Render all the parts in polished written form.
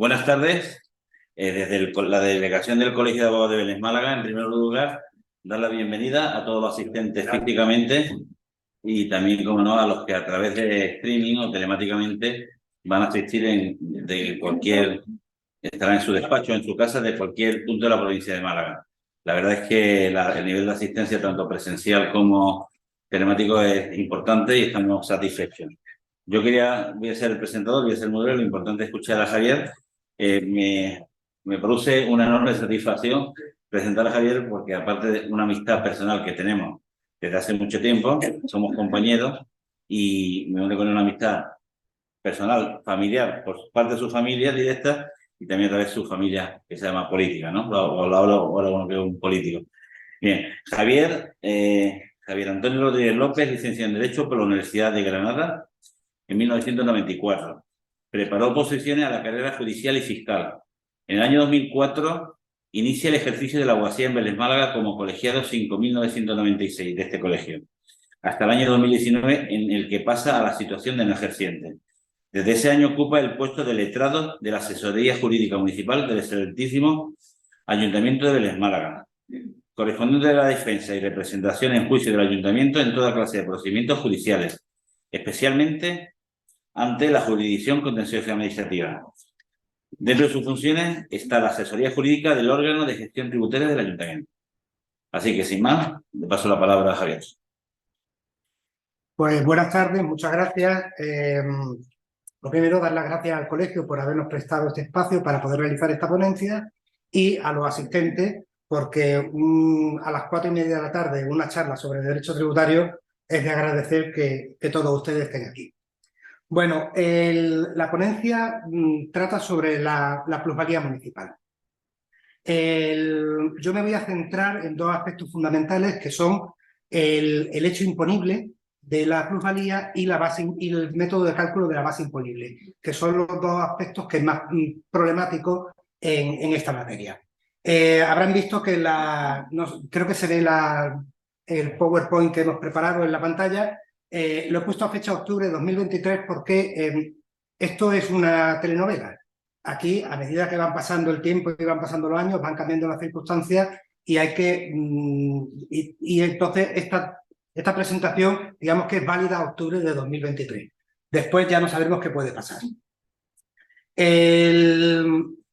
Buenas tardes. Desde la delegación del Colegio de Abogados de Vélez Málaga, en primer lugar, dar la bienvenida a todos los asistentes físicamente y también, como no, a los que a través de streaming o telemáticamente van a asistir estarán en su despacho, en su casa, de cualquier punto de la provincia de Málaga. La verdad es que el nivel de asistencia, tanto presencial como telemático, es importante y estamos satisfechos. Voy a ser el presentador, voy a ser el modelo. Lo importante es escuchar a Javier. Me produce una enorme satisfacción presentar a Javier porque, aparte de una amistad personal que tenemos desde hace mucho tiempo, somos compañeros y me une con una amistad personal, familiar, por parte de su familia directa y también a través de su familia, que se llama política, ¿no? Ahora uno que es un político. Bien, Javier Antonio Rodríguez López, licenciado en Derecho por la Universidad de Granada en 1994. Preparó oposiciones a la carrera judicial y fiscal. En el año 2004 inicia el ejercicio de la abogacía en Vélez Málaga como colegiado 5.996 de este colegio, hasta el año 2019, en el que pasa a la situación de no ejerciente. Desde ese año ocupa el puesto de letrado de la Asesoría Jurídica Municipal del excelentísimo Ayuntamiento de Vélez Málaga, correspondiente a la defensa y representación en juicio del Ayuntamiento en toda clase de procedimientos judiciales, especialmente ante la jurisdicción contenciosa administrativa. Dentro de sus funciones está la asesoría jurídica del órgano de gestión tributaria del Ayuntamiento. Así que, sin más, le paso la palabra a Javier. Pues buenas tardes, muchas gracias. Lo primero, dar las gracias al colegio por habernos prestado este espacio para poder realizar esta ponencia y a los asistentes, porque a las 4:30 de la tarde una charla sobre derecho tributario es de agradecer que todos ustedes estén aquí. Bueno, la ponencia trata sobre la plusvalía municipal. Yo me voy a centrar en dos aspectos fundamentales, que son el hecho imponible de la plusvalía y el método de cálculo de la base imponible, que son los dos aspectos que es más problemáticos en esta materia. Habrán visto que creo que se ve el PowerPoint que hemos preparado en la pantalla. Lo he puesto a fecha de octubre de 2023 porque esto es una telenovela. Aquí, a medida que van pasando el tiempo y van pasando los años, van cambiando las circunstancias y hay que... y entonces esta presentación, digamos que es válida a octubre de 2023. Después ya no sabemos qué puede pasar.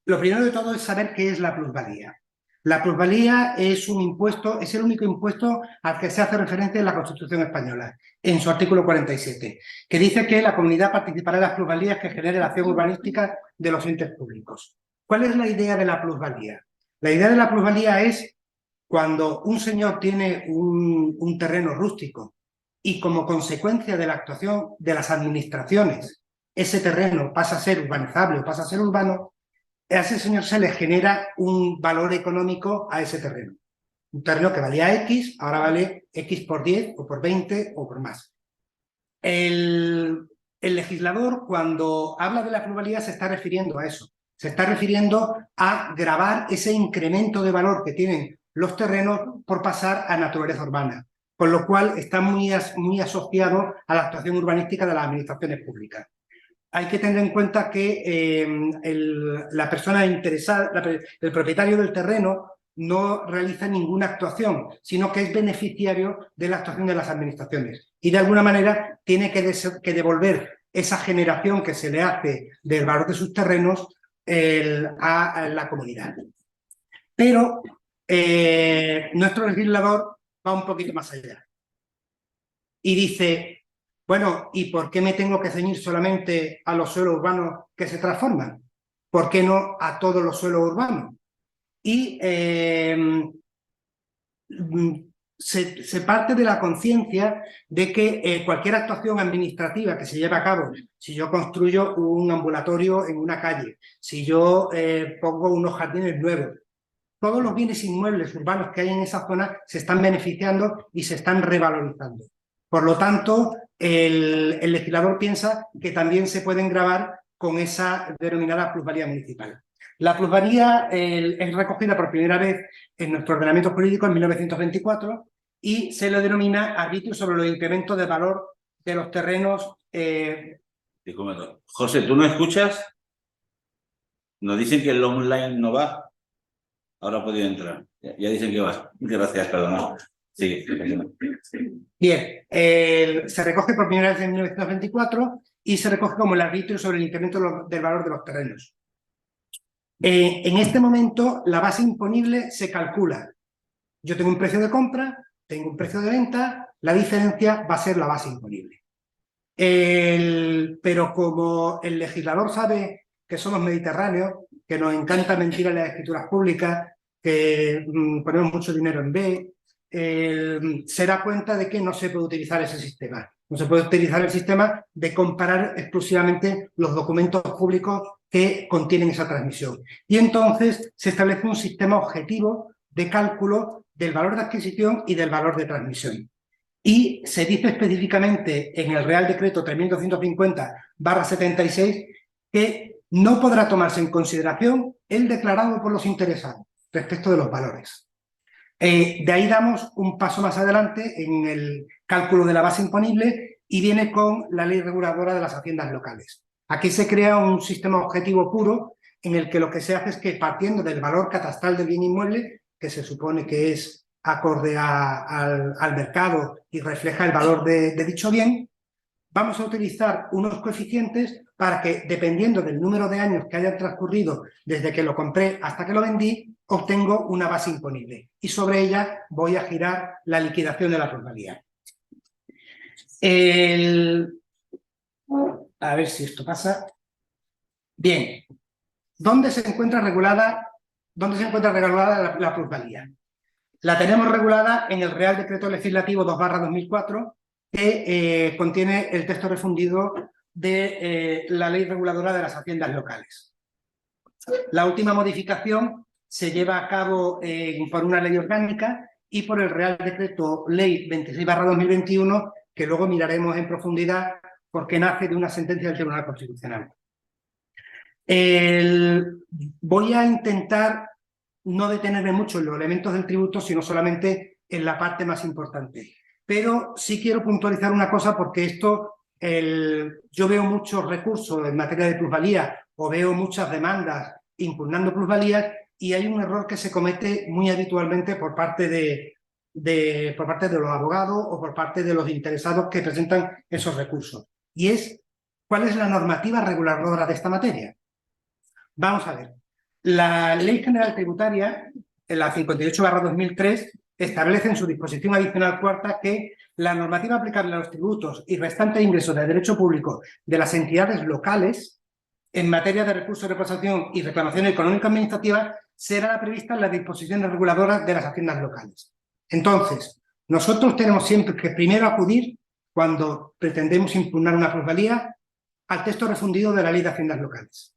Lo primero de todo es saber qué es la plusvalía. La plusvalía es un impuesto, es el único impuesto al que se hace referencia en la Constitución española, en su artículo 47, que dice que la comunidad participará en las plusvalías que genere la acción urbanística de los entes públicos. ¿Cuál es la idea de la plusvalía? La idea de la plusvalía es cuando un señor tiene un terreno rústico y, como consecuencia de la actuación de las administraciones, ese terreno pasa a ser urbanizable o pasa a ser urbano, a ese señor se le genera un valor económico a ese terreno. Un terreno que valía X, ahora vale X por 10 o por 20 o por más. El legislador, cuando habla de la plusvalía, se está refiriendo a eso. Se está refiriendo a gravar ese incremento de valor que tienen los terrenos por pasar a naturaleza urbana, con lo cual está muy asociado a la actuación urbanística de las administraciones públicas. Hay que tener en cuenta que la persona interesada, el propietario del terreno, no realiza ninguna actuación, sino que es beneficiario de la actuación de las administraciones. Y de alguna manera tiene que devolver esa generación que se le hace del valor de sus terrenos a la comunidad. Pero nuestro legislador va un poquito más allá. Y dice... Bueno, ¿y por qué me tengo que ceñir solamente a los suelos urbanos que se transforman? ¿Por qué no a todos los suelos urbanos? Y se parte de la conciencia de que cualquier actuación administrativa que se lleve a cabo, si yo construyo un ambulatorio en una calle, si yo pongo unos jardines nuevos, todos los bienes inmuebles urbanos que hay en esa zona se están beneficiando y se están revalorizando. Por lo tanto, el legislador piensa que también se pueden gravar con esa denominada plusvalía municipal. La plusvalía es recogida por primera vez en nuestro ordenamiento jurídico en 1924 y se le denomina arbitrio sobre los incrementos de valor de los terrenos. José, ¿tú no escuchas? Nos dicen que el online no va. Ahora ha podido entrar. Ya dicen que va. Gracias, perdona. Sí. Bien, se recoge por primera vez en 1924 y se recoge como el arbitrio sobre el incremento del valor de los terrenos. En este momento, la base imponible se calcula. Yo tengo un precio de compra, tengo un precio de venta, la diferencia va a ser la base imponible. Pero como el legislador sabe que somos mediterráneos, que nos encanta mentir en las escrituras públicas, que ponemos mucho dinero en B, se da cuenta de que no se puede utilizar ese sistema. No se puede utilizar el sistema de comparar exclusivamente los documentos públicos que contienen esa transmisión. Y entonces se establece un sistema objetivo de cálculo del valor de adquisición y del valor de transmisión. Y se dice específicamente en el Real Decreto 3250/76 que no podrá tomarse en consideración el declarado por los interesados respecto de los valores. De ahí damos un paso más adelante en el cálculo de la base imponible y viene con la ley reguladora de las haciendas locales. Aquí se crea un sistema objetivo puro en el que lo que se hace es que, partiendo del valor catastral del bien inmueble, que se supone que es acorde al mercado y refleja el valor de dicho bien, vamos a utilizar unos coeficientes para que, dependiendo del número de años que hayan transcurrido desde que lo compré hasta que lo vendí, obtengo una base imponible y sobre ella voy a girar la liquidación de la plusvalía. A ver si esto pasa. Bien, ¿dónde se encuentra regulada la plusvalía? La tenemos regulada en el Real Decreto Legislativo 2/2004, que contiene el texto refundido de la Ley Reguladora de las Haciendas Locales. La última modificación se lleva a cabo por una ley orgánica y por el Real Decreto Ley 26/2021, que luego miraremos en profundidad porque nace de una sentencia del Tribunal Constitucional. Voy a intentar no detenerme mucho en los elementos del tributo, sino solamente en la parte más importante. Pero sí quiero puntualizar una cosa, porque esto, yo veo muchos recursos en materia de plusvalía o veo muchas demandas impugnando plusvalías y hay un error que se comete muy habitualmente por parte de los abogados o por parte de los interesados que presentan esos recursos. Y es, ¿cuál es la normativa reguladora de esta materia? Vamos a ver. La Ley General Tributaria, la 58/2003, establece en su disposición adicional cuarta que la normativa aplicable a los tributos y restantes ingresos de derecho público de las entidades locales en materia de recursos de reposición y reclamación económica administrativa será prevista en las disposiciones reguladoras de las haciendas locales. Entonces, nosotros tenemos siempre que primero acudir, cuando pretendemos impugnar una plusvalía, al texto refundido de la Ley de Haciendas Locales.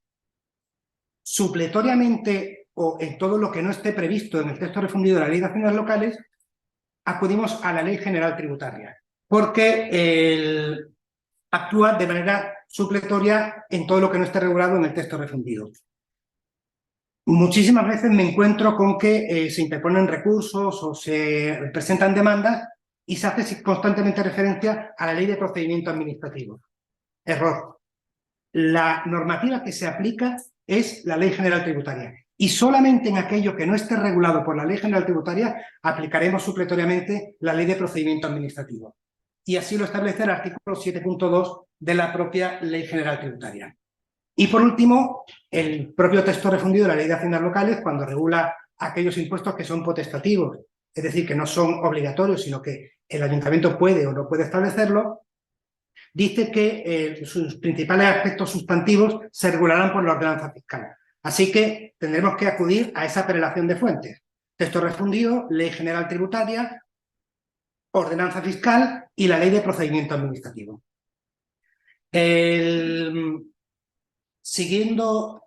Supletoriamente, o en todo lo que no esté previsto en el texto refundido de la Ley de Haciendas Locales, acudimos a la Ley General Tributaria, porque actúa de manera supletoria en todo lo que no esté regulado en el texto refundido. Muchísimas veces me encuentro con que se interponen recursos o se presentan demandas y se hace constantemente referencia a la Ley de Procedimiento Administrativo. Error. La normativa que se aplica es la Ley General Tributaria. Y solamente en aquello que no esté regulado por la Ley General Tributaria aplicaremos supletoriamente la Ley de Procedimiento Administrativo. Y así lo establece el artículo 7.2 de la propia Ley General Tributaria. Y por último, el propio texto refundido de la Ley de Haciendas Locales, cuando regula aquellos impuestos que son potestativos, es decir, que no son obligatorios, sino que el ayuntamiento puede o no puede establecerlo, dice que sus principales aspectos sustantivos se regularán por la ordenanza fiscal. Así que tendremos que acudir a esa prelación de fuentes. Texto refundido, Ley General Tributaria, ordenanza fiscal y la Ley de Procedimiento Administrativo. Siguiendo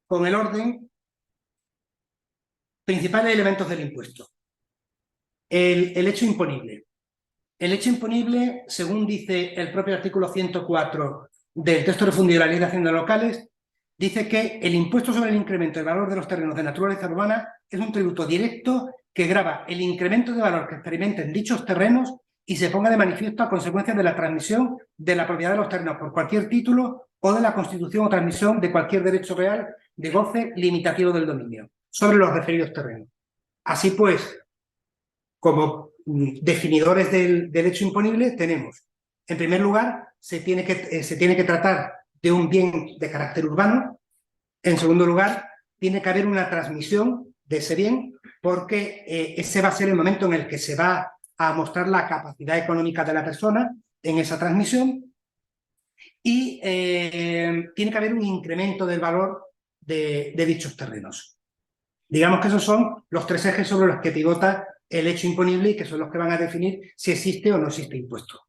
con el orden, principales elementos del impuesto. El hecho imponible. El hecho imponible, según dice el propio artículo 104 del texto refundido de la Ley de Haciendas Locales, dice que el impuesto sobre el incremento del valor de los terrenos de naturaleza urbana es un tributo directo que grava el incremento de valor que experimenten dichos terrenos y se ponga de manifiesto a consecuencia de la transmisión de la propiedad de los terrenos por cualquier título o de la constitución o transmisión de cualquier derecho real de goce limitativo del dominio sobre los referidos terrenos. Así pues, como definidores del derecho imponible tenemos, en primer lugar, se tiene que tratar de un bien de carácter urbano. En segundo lugar, tiene que haber una transmisión de ese bien, porque ese va a ser el momento en el que se va a mostrar la capacidad económica de la persona en esa transmisión, y tiene que haber un incremento del valor de dichos terrenos. Digamos que esos son los tres ejes sobre los que pivota el hecho imponible y que son los que van a definir si existe o no existe impuesto.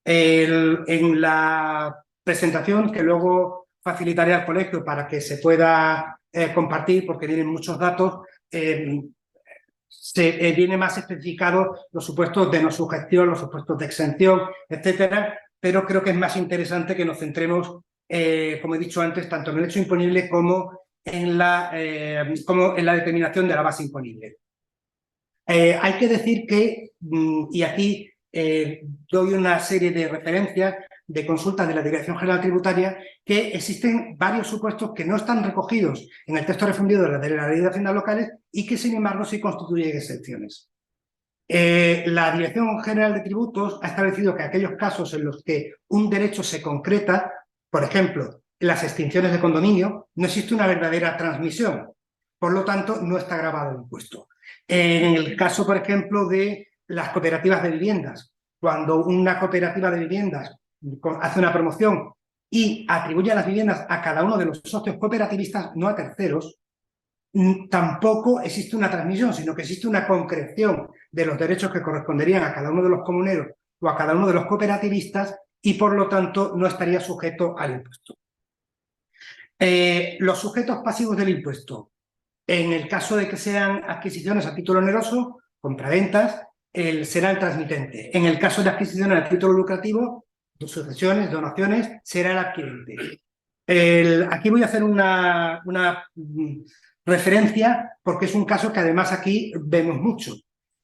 En la presentación, que luego facilitaré al colegio para que se pueda compartir, porque vienen muchos datos, viene más especificado los supuestos de no sujeción, los supuestos de exención, etcétera, pero creo que es más interesante que nos centremos, como he dicho antes, tanto en el hecho imponible como en la determinación de la base imponible. Hay que decir que, y aquí doy una serie de referencias de consultas de la Dirección General Tributaria, que existen varios supuestos que no están recogidos en el texto refundido de la Ley de Haciendas Locales y que, sin embargo, sí constituyen excepciones. La Dirección General de Tributos ha establecido que aquellos casos en los que un derecho se concreta, por ejemplo, en las extinciones de condominio, no existe una verdadera transmisión, por lo tanto, no está grabado el impuesto. En el caso, por ejemplo, de las cooperativas de viviendas, cuando una cooperativa de viviendas hace una promoción y atribuye a las viviendas a cada uno de los socios cooperativistas, no a terceros, tampoco existe una transmisión, sino que existe una concreción de los derechos que corresponderían a cada uno de los comuneros o a cada uno de los cooperativistas, y por lo tanto no estaría sujeto al impuesto. Los sujetos pasivos del impuesto, en el caso de que sean adquisiciones a título oneroso, compraventas, será el transmitente. En el caso de adquisiciones a título lucrativo, sucesiones, donaciones, será el adquirente. Aquí voy a hacer una referencia, porque es un caso que además aquí vemos mucho.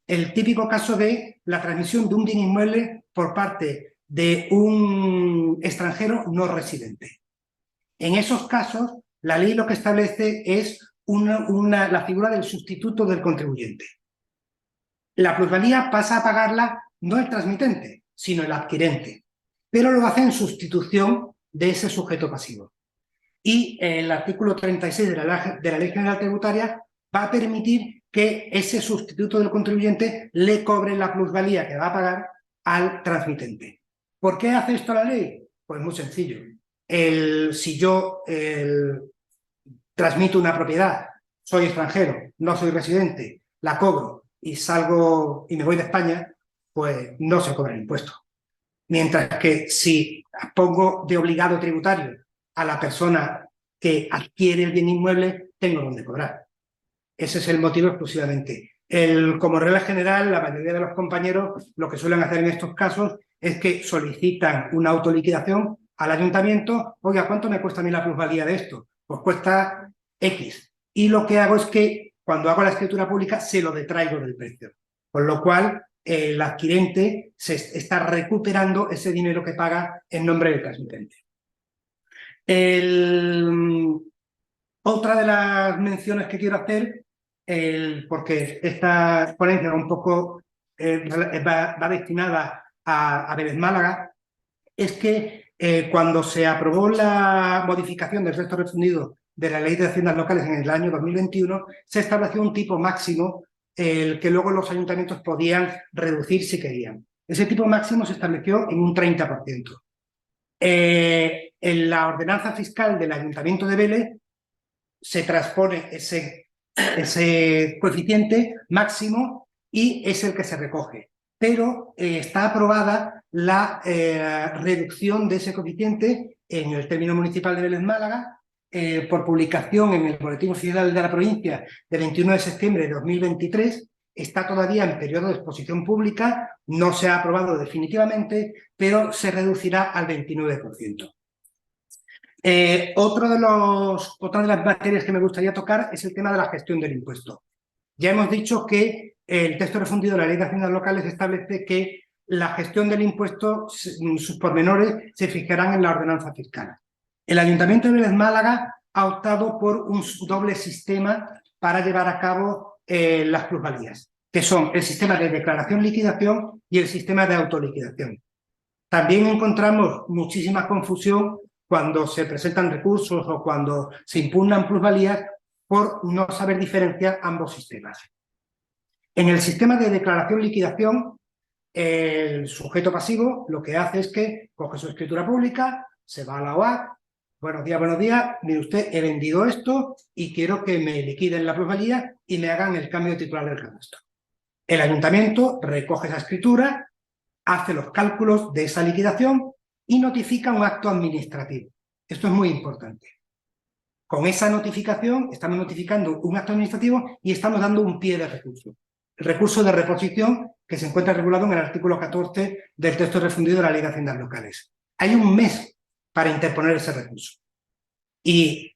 El típico caso de la transmisión de un bien inmueble por parte de un extranjero no residente. En esos casos, la ley lo que establece es la figura del sustituto del contribuyente. La plusvalía pasa a pagarla no el transmitente, sino el adquirente, pero lo hace en sustitución de ese sujeto pasivo. Y el artículo 36 de la Ley General Tributaria va a permitir que ese sustituto del contribuyente le cobre la plusvalía que va a pagar al transmitente. ¿Por qué hace esto la ley? Pues muy sencillo. Si yo transmito una propiedad, soy extranjero, no soy residente, la cobro y salgo y me voy de España, pues no se cobra el impuesto. Mientras que si pongo de obligado tributario a la persona que adquiere el bien inmueble, tengo donde cobrar. Ese es el motivo exclusivamente. Como regla general, la mayoría de los compañeros lo que suelen hacer en estos casos es que solicitan una autoliquidación al ayuntamiento. Oiga, ¿cuánto me cuesta a mí la plusvalía de esto? Pues cuesta X. Y lo que hago es que cuando hago la escritura pública se lo detraigo del precio. Con lo cual, el adquirente se está recuperando ese dinero que paga en nombre del transmitente. Otra de las menciones que quiero hacer, porque esta ponencia un poco va destinada a Vélez Málaga, es que cuando se aprobó la modificación del texto refundido de la Ley de Haciendas Locales en el año 2021, se estableció un tipo máximo el que luego los ayuntamientos podían reducir si querían. Ese tipo máximo se estableció en un 30%. En la ordenanza fiscal del Ayuntamiento de Vélez se transpone ese coeficiente máximo y es el que se recoge. Pero está aprobada la reducción de ese coeficiente en el término municipal de Vélez Málaga por publicación en el Boletín Oficial de la Provincia de 21 de septiembre de 2023. Está todavía en periodo de exposición pública, no se ha aprobado definitivamente, pero se reducirá al 29%. Otra de las materias que me gustaría tocar es el tema de la gestión del impuesto. Ya hemos dicho que el texto refundido de la Ley de Haciendas Locales establece que la gestión del impuesto, sus pormenores, se fijarán en la ordenanza fiscal. El Ayuntamiento de Vélez Málaga ha optado por un doble sistema para llevar a cabo las plusvalías, que son el sistema de declaración-liquidación y el sistema de autoliquidación. También encontramos muchísima confusión cuando se presentan recursos o cuando se impugnan plusvalías por no saber diferenciar ambos sistemas. En el sistema de declaración-liquidación, el sujeto pasivo lo que hace es que coge su escritura pública, se va a la OAC, buenos días, mire usted, he vendido esto y quiero que me liquiden la plusvalía y me hagan el cambio de titular del catastro. El ayuntamiento recoge esa escritura, hace los cálculos de esa liquidación y notifica un acto administrativo. Esto es muy importante. Con esa notificación estamos notificando un acto administrativo y estamos dando un pie de recurso. El recurso de reposición que se encuentra regulado en el artículo 14 del texto refundido de la Ley de Haciendas Locales. Hay un mes para interponer ese recurso. Y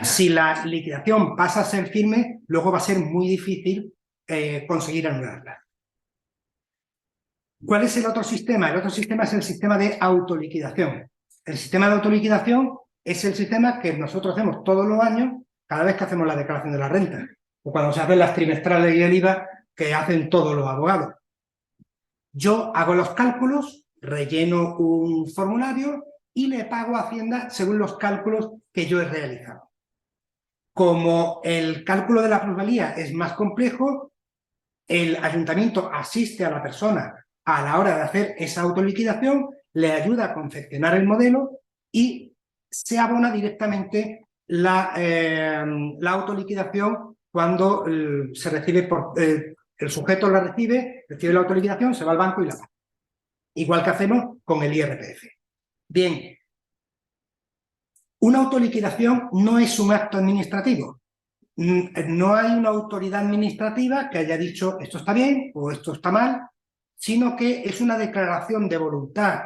si la liquidación pasa a ser firme, luego va a ser muy difícil conseguir anularla. ¿Cuál es el otro sistema? El otro sistema es el sistema de autoliquidación. El sistema de autoliquidación es el sistema que nosotros hacemos todos los años cada vez que hacemos la declaración de la renta o cuando se hacen las trimestrales y el IVA que hacen todos los abogados. Yo hago los cálculos, relleno un formulario y le pago a Hacienda según los cálculos que yo he realizado. Como el cálculo de la plusvalía es más complejo, el ayuntamiento asiste a la persona a la hora de hacer esa autoliquidación, le ayuda a confeccionar el modelo y se abona directamente la autoliquidación cuando se recibe por... el sujeto la recibe la autoliquidación, se va al banco y la paga. Igual que hacemos con el IRPF. Bien, una autoliquidación no es un acto administrativo. No hay una autoridad administrativa que haya dicho esto está bien o esto está mal, sino que es una declaración de voluntad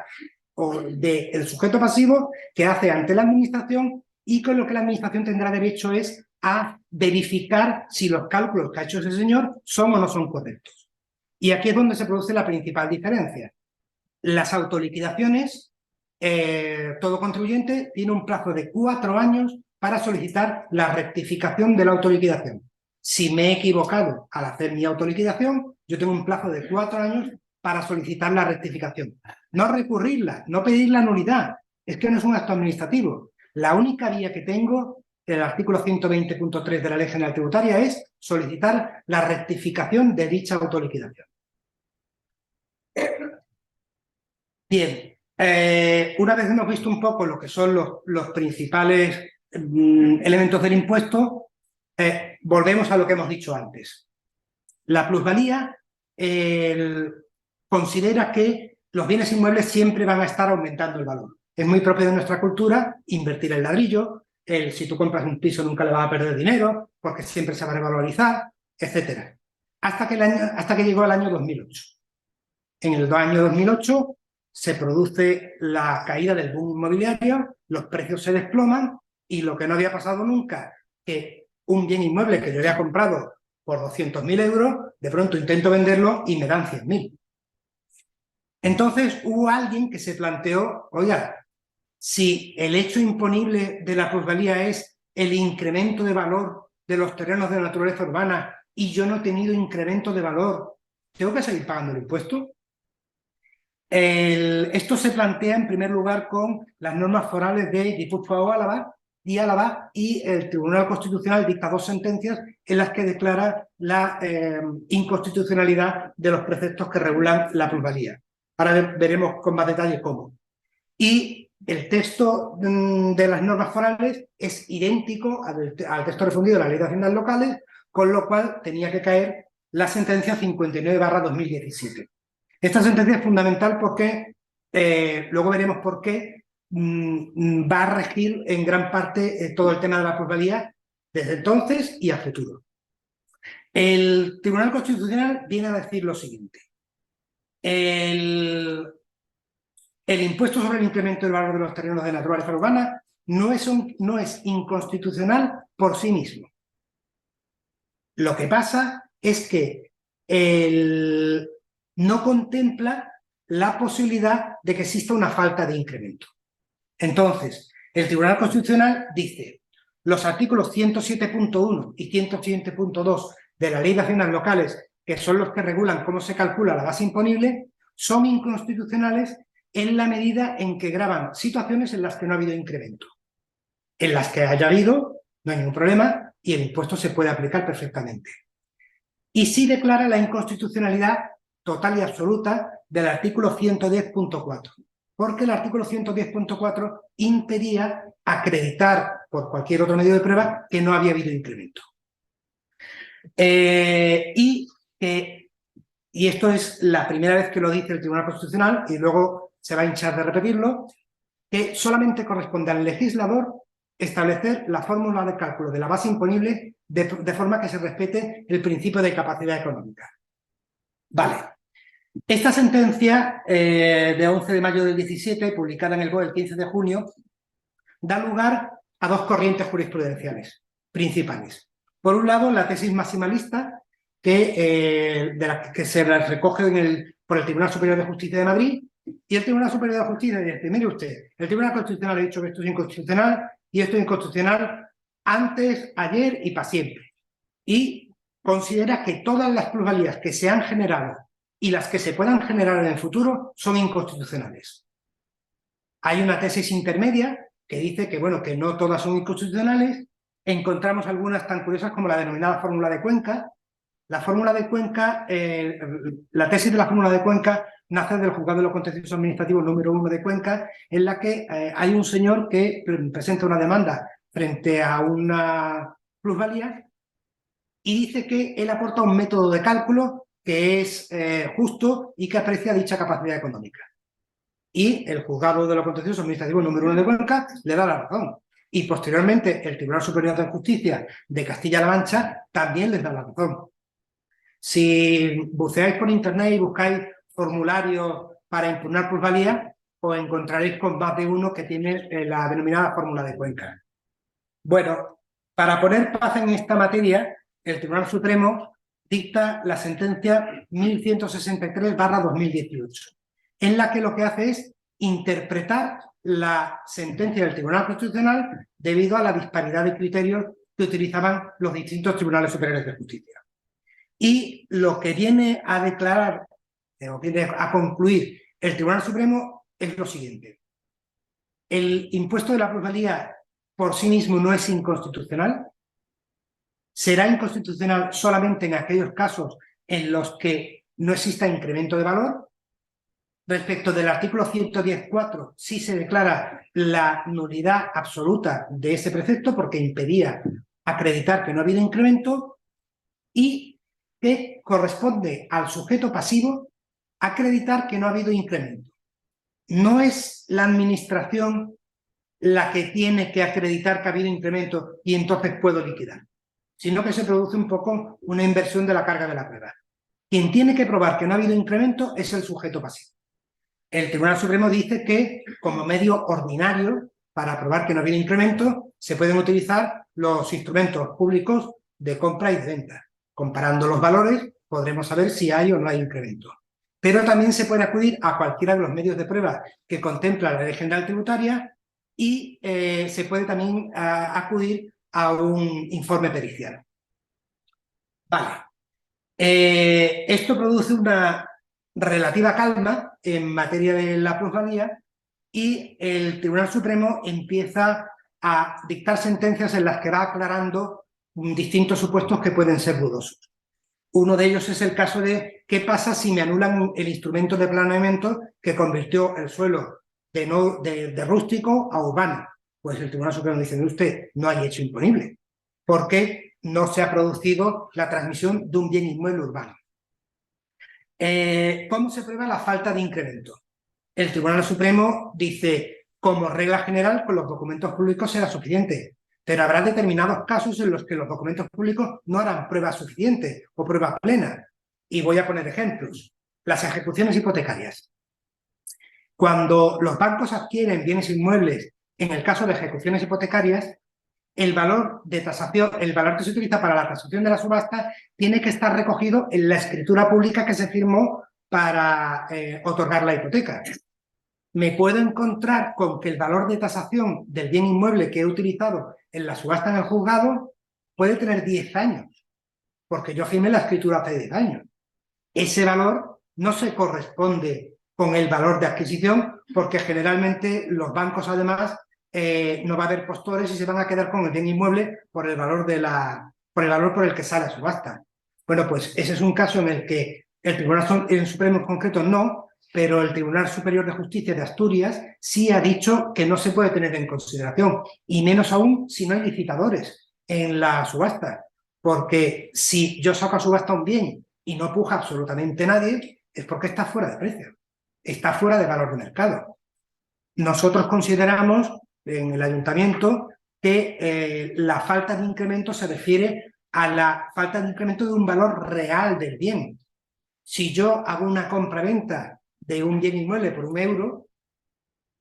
del sujeto pasivo que hace ante la administración y con lo que la administración tendrá derecho es a verificar si los cálculos que ha hecho ese señor son o no son correctos. Y aquí es donde se produce la principal diferencia. Las autoliquidaciones, todo contribuyente tiene un plazo de 4 años para solicitar la rectificación de la autoliquidación. Si me he equivocado al hacer mi autoliquidación, yo tengo un plazo de 4 años para solicitar la rectificación. No recurrirla, no pedir la nulidad. Es que no es un acto administrativo. La única vía que tengo, el artículo 120.3 de la Ley General Tributaria, es solicitar la rectificación de dicha autoliquidación. Bien, una vez hemos visto un poco lo que son los principales elementos del impuesto, volvemos a lo que hemos dicho antes. La plusvalía considera que los bienes inmuebles siempre van a estar aumentando el valor. Es muy propio de nuestra cultura invertir en ladrillo, si tú compras un piso nunca le vas a perder dinero, porque siempre se va a revalorizar, etc. Hasta que llegó el año 2008. En el año 2008 se produce la caída del boom inmobiliario, los precios se desploman y lo que no había pasado nunca, que un bien inmueble que yo había comprado por 200.000 euros, de pronto intento venderlo y me dan 100.000. Entonces hubo alguien que se planteó, oiga, si el hecho imponible de la plusvalía es el incremento de valor de los terrenos de naturaleza urbana y yo no he tenido incremento de valor, ¿tengo que seguir pagando el impuesto? Esto se plantea en primer lugar con las normas forales de Guipúzcoa y Álava y el Tribunal Constitucional dicta 2 sentencias en las que declara la inconstitucionalidad de los preceptos que regulan la plusvalía. Ahora veremos con más detalle cómo. Y el texto de las normas forales es idéntico al texto refundido de la Ley de Haciendas Locales, con lo cual tenía que caer la sentencia 59/2017. Esta sentencia es fundamental porque, luego veremos por qué, va a regir en gran parte todo el tema de la plusvalía desde entonces y a futuro. El Tribunal Constitucional viene a decir lo siguiente. El impuesto sobre el incremento del valor de los terrenos de naturaleza urbana no es inconstitucional por sí mismo. Lo que pasa es que no contempla la posibilidad de que exista una falta de incremento. Entonces, el Tribunal Constitucional dice: los artículos 107.1 y 107.2 de la Ley de Haciendas Locales, que son los que regulan cómo se calcula la base imponible, son inconstitucionales en la medida en que gravan situaciones en las que no ha habido incremento. En las que haya habido, no hay ningún problema y el impuesto se puede aplicar perfectamente. Y sí declara la inconstitucionalidad total y absoluta del artículo 110.4, porque el artículo 110.4 impedía acreditar por cualquier otro medio de prueba que no había habido incremento. Y esto es la primera vez que lo dice el Tribunal Constitucional y luego se va a hinchar de repetirlo, que solamente corresponde al legislador establecer la fórmula de cálculo de la base imponible de forma que se respete el principio de capacidad económica. Vale. Esta sentencia de 11 de mayo del 17, publicada en el BOE el 15 de junio, da lugar a dos corrientes jurisprudenciales principales. Por un lado, la tesis maximalista, de la que se recoge por el Tribunal Superior de Justicia de Madrid, y el Tribunal Superior de Justicia dice: mire usted, el Tribunal Constitucional ha dicho que esto es inconstitucional, y esto es inconstitucional antes, ayer y para siempre. Y considera que todas las plusvalías que se han generado y las que se puedan generar en el futuro son inconstitucionales. Hay una tesis intermedia que dice que, bueno, que no todas son inconstitucionales. Encontramos algunas tan curiosas como la denominada fórmula de Cuenca. La fórmula de Cuenca, la tesis de la fórmula de Cuenca nace del Juzgado de lo Contencioso Administrativo número 1 de Cuenca, en la que hay un señor que presenta una demanda frente a una plusvalía y dice que él aporta un método de cálculo que es justo y que aprecia dicha capacidad económica. Y el Juzgado de lo Contencioso Administrativo número 1 de Cuenca le da la razón. Y posteriormente el Tribunal Superior de Justicia de Castilla-La Mancha también les da la razón. Si buceáis por internet y buscáis formularios para impugnar plusvalía, os encontraréis con más de uno que tiene la denominada fórmula de Cuenca. Bueno, para poner paz en esta materia, el Tribunal Supremo dicta la sentencia 1163/2018, en la que lo que hace es interpretar la sentencia del Tribunal Constitucional debido a la disparidad de criterios que utilizaban los distintos tribunales superiores de justicia. Y lo que viene a declarar, o viene a concluir el Tribunal Supremo es lo siguiente: el impuesto de la plusvalía por sí mismo no es inconstitucional, será inconstitucional solamente en aquellos casos en los que no exista incremento de valor. Respecto del artículo 110.4, sí se declara la nulidad absoluta de ese precepto porque impedía acreditar que no ha habido incremento, y que corresponde al sujeto pasivo acreditar que no ha habido incremento. No es la administración la que tiene que acreditar que ha habido incremento y entonces puedo liquidar, sino que se produce un poco una inversión de la carga de la prueba. Quien tiene que probar que no ha habido incremento es el sujeto pasivo. El Tribunal Supremo dice que, como medio ordinario, para probar que no ha habido incremento, se pueden utilizar los instrumentos públicos de compra y de venta. Comparando los valores, podremos saber si hay o no hay incremento. Pero también se puede acudir a cualquiera de los medios de prueba que contempla la Ley General Tributaria y se puede también acudir a un informe pericial. Vale. Esto produce una relativa calma en materia de la plusvalía y el Tribunal Supremo empieza a dictar sentencias en las que va aclarando distintos supuestos que pueden ser dudosos. Uno de ellos es el caso de qué pasa si me anulan el instrumento de planeamiento que convirtió el suelo de rústico a urbano. Pues el Tribunal Supremo dice: usted no hay hecho imponible, porque no se ha producido la transmisión de un bien inmueble urbano. ¿Cómo se prueba la falta de incremento? El Tribunal Supremo dice: como regla general, con los documentos públicos será suficiente, pero habrá determinados casos en los que los documentos públicos no harán prueba suficiente o prueba plena. Y voy a poner ejemplos. Las ejecuciones hipotecarias. Cuando los bancos adquieren bienes inmuebles, en el caso de ejecuciones hipotecarias, el valor de tasación, el valor que se utiliza para la tasación de la subasta tiene que estar recogido en la escritura pública que se firmó para otorgar la hipoteca. me puedo encontrar con que el valor de tasación del bien inmueble que he utilizado en la subasta en el juzgado puede tener 10 años, porque yo firmé la escritura hace 10 años. Ese valor no se corresponde con el valor de adquisición, porque generalmente los bancos, además, no va a haber postores y se van a quedar con el bien inmueble por el valor por el que sale a subasta. Bueno, pues ese es un caso en el que el Tribunal Supremo en concreto no, pero el Tribunal Superior de Justicia de Asturias sí ha dicho que no se puede tener en consideración, y menos aún si no hay licitadores en la subasta, porque si yo saco a subasta un bien y no puja absolutamente nadie, es porque está fuera de precio, está fuera de valor de mercado. Nosotros consideramos en el ayuntamiento que la falta de incremento se refiere a la falta de incremento de un valor real del bien. Si yo hago una compra-venta de un bien inmueble por €1,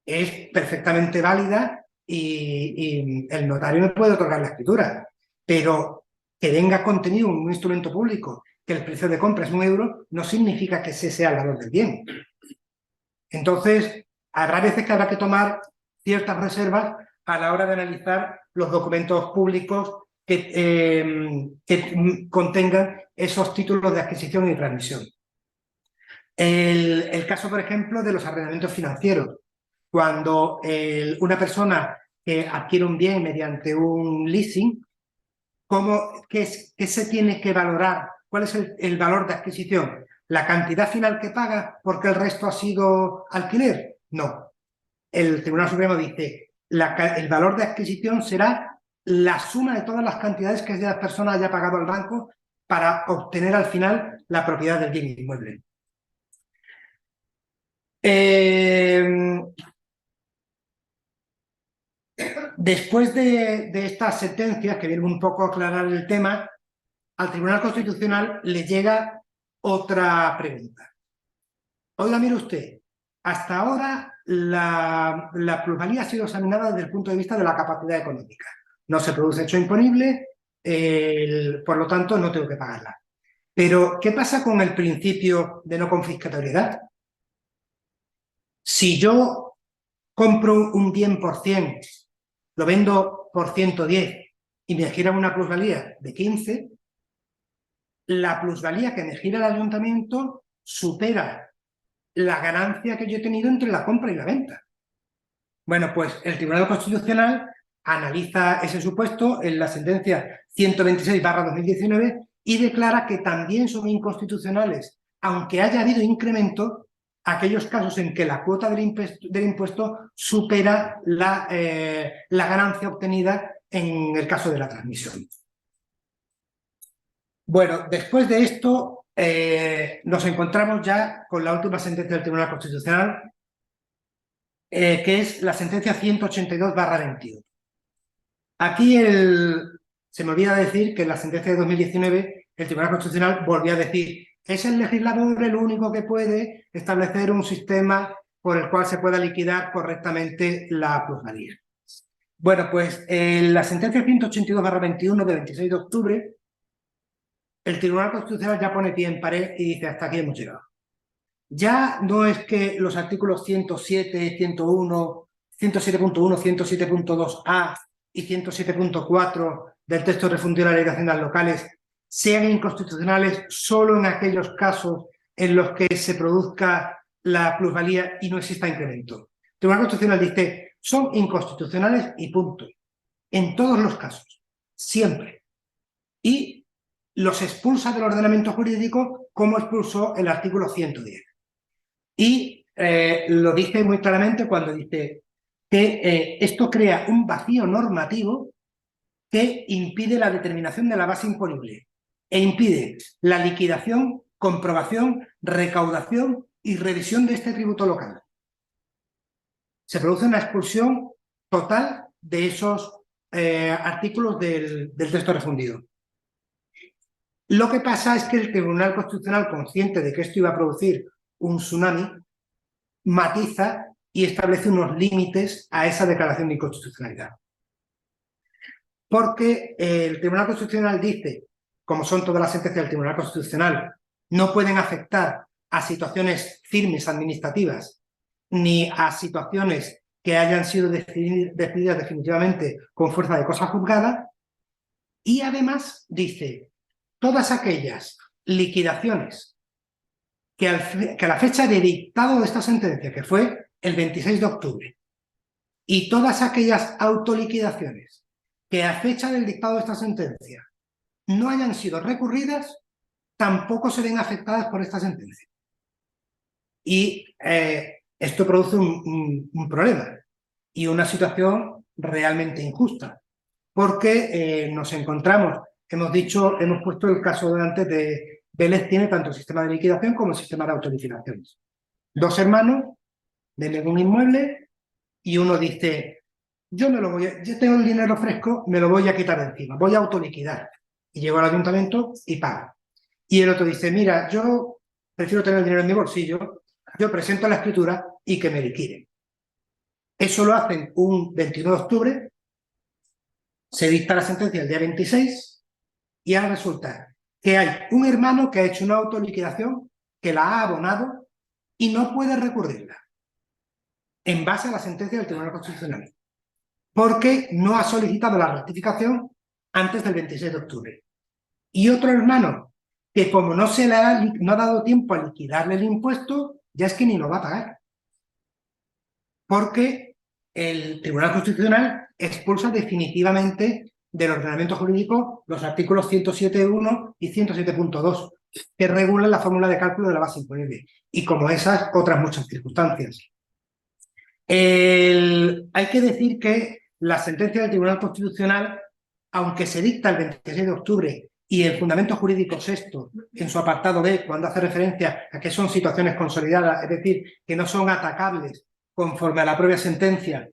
es perfectamente válida y el notario me puede otorgar la escritura, pero que venga contenido en un instrumento público que el precio de compra es €1 no significa que ese sea el valor del bien. Entonces, habrá veces que habrá que tomar ciertas reservas a la hora de analizar los documentos públicos que contengan esos títulos de adquisición y transmisión. El caso, por ejemplo, de los arrendamientos financieros. Cuando una persona que adquiere un bien mediante un leasing, ¿qué se tiene que valorar? ¿Cuál es el valor de adquisición? ¿La cantidad final que paga porque el resto ha sido alquiler? No. El Tribunal Supremo dice el valor de adquisición será la suma de todas las cantidades que la persona haya pagado al banco para obtener al final la propiedad del bien inmueble. Después de estas sentencias, que vienen un poco a aclarar el tema, al Tribunal Constitucional le llega otra pregunta. Oiga, mire usted, hasta ahora la plusvalía ha sido examinada desde el punto de vista de la capacidad económica. No se produce hecho imponible, por lo tanto no tengo que pagarla. Pero, ¿qué pasa con el principio de no confiscatoriedad? Si yo compro un bien por 100, lo vendo por 110 y me giran una plusvalía de 15, la plusvalía que me gira el ayuntamiento supera la ganancia que yo he tenido entre la compra y la venta. Bueno, pues el Tribunal Constitucional analiza ese supuesto en la sentencia 126/2019 y declara que también son inconstitucionales, aunque haya habido incremento, aquellos casos en que la cuota del impuesto supera la ganancia obtenida en el caso de la transmisión. Bueno, después de esto nos encontramos ya con la última sentencia del Tribunal Constitucional, que es la sentencia 182/21. Aquí se me olvida decir que en la sentencia de 2019 el Tribunal Constitucional volvió a decir: es el legislador el único que puede establecer un sistema por el cual se pueda liquidar correctamente la plusvalía. Bueno, pues en la sentencia 182/21 de 26 de octubre, el Tribunal Constitucional ya pone pie en pared y dice: hasta aquí hemos llegado. Ya no es que los artículos 107, 101, 107.1, 107.2a y 107.4 del texto refundido de la Ley de Haciendas Locales sean inconstitucionales solo en aquellos casos en los que se produzca la plusvalía y no exista incremento. El Tribunal Constitucional dice: son inconstitucionales y punto. En todos los casos, siempre. Y los expulsa del ordenamiento jurídico como expulsó el artículo 110. Y lo dice muy claramente cuando dice que esto crea un vacío normativo que impide la determinación de la base imponible e impide la liquidación, comprobación, recaudación y revisión de este tributo local. Se produce una expulsión total de esos artículos del texto refundido. Lo que pasa es que el Tribunal Constitucional, consciente de que esto iba a producir un tsunami, matiza y establece unos límites a esa declaración de inconstitucionalidad. Porque el Tribunal Constitucional dice, como son todas las sentencias del Tribunal Constitucional, no pueden afectar a situaciones firmes administrativas ni a situaciones que hayan sido decididas definitivamente con fuerza de cosa juzgada, y además dice, todas aquellas liquidaciones que a la fecha de dictado de esta sentencia, que fue el 26 de octubre, y todas aquellas autoliquidaciones que a fecha del dictado de esta sentencia no hayan sido recurridas, tampoco se ven afectadas por esta sentencia. Y esto produce un problema y una situación realmente injusta, porque nos encontramos, hemos puesto el caso de antes de Vélez, tiene tanto el sistema de liquidación como el sistema de autoliquidaciones. Dos hermanos venden un inmueble y uno dice, yo tengo el dinero fresco, me lo voy a quitar de encima, voy a autoliquidar. Y llego al ayuntamiento y pago. Y el otro dice, mira, yo prefiero tener el dinero en mi bolsillo, yo presento la escritura y que me liquiden. Eso lo hacen un 21 de octubre, se dicta la sentencia el día 26 y ahora resulta que hay un hermano que ha hecho una autoliquidación, que la ha abonado y no puede recurrirla en base a la sentencia del Tribunal Constitucional, porque no ha solicitado la rectificación antes del 26 de octubre. Y otro hermano que como no ha dado tiempo a liquidarle el impuesto, ya es que ni lo va a pagar. Porque el Tribunal Constitucional expulsa definitivamente del ordenamiento jurídico los artículos 107.1 y 107.2, que regulan la fórmula de cálculo de la base imponible. Y como esas, otras muchas circunstancias. Hay que decir que la sentencia del Tribunal Constitucional, aunque se dicta el 26 de octubre y el fundamento jurídico sexto, en su apartado B, cuando hace referencia a que son situaciones consolidadas, es decir, que no son atacables conforme a la propia sentencia,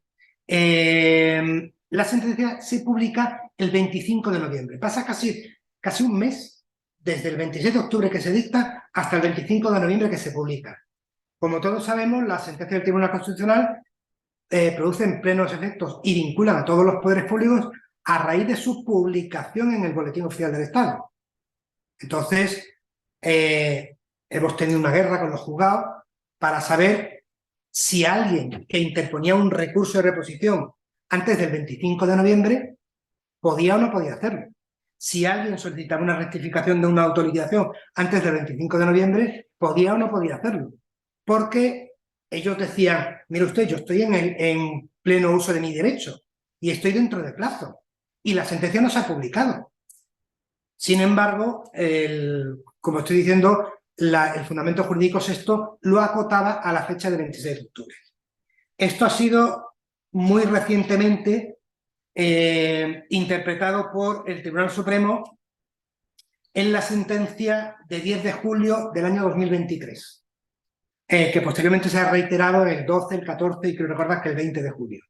la sentencia se publica el 25 de noviembre. Pasa casi un mes desde el 26 de octubre que se dicta hasta el 25 de noviembre que se publica. Como todos sabemos, la sentencia del Tribunal Constitucional producen plenos efectos y vinculan a todos los poderes públicos a raíz de su publicación en el Boletín Oficial del Estado. Entonces, hemos tenido una guerra con los juzgados para saber si alguien que interponía un recurso de reposición antes del 25 de noviembre podía o no podía hacerlo. Si alguien solicitaba una rectificación de una autoliquidación antes del 25 de noviembre, podía o no podía hacerlo. Porque ellos decían, mire usted, yo estoy en pleno uso de mi derecho y estoy dentro de plazo y la sentencia no se ha publicado. Sin embargo, como estoy diciendo, el fundamento jurídico sexto lo acotaba a la fecha del 26 de octubre. Esto ha sido muy recientemente interpretado por el Tribunal Supremo en la sentencia de 10 de julio del año 2023. Que posteriormente se ha reiterado el 12, el 14 y creo recordar que el 20 de julio.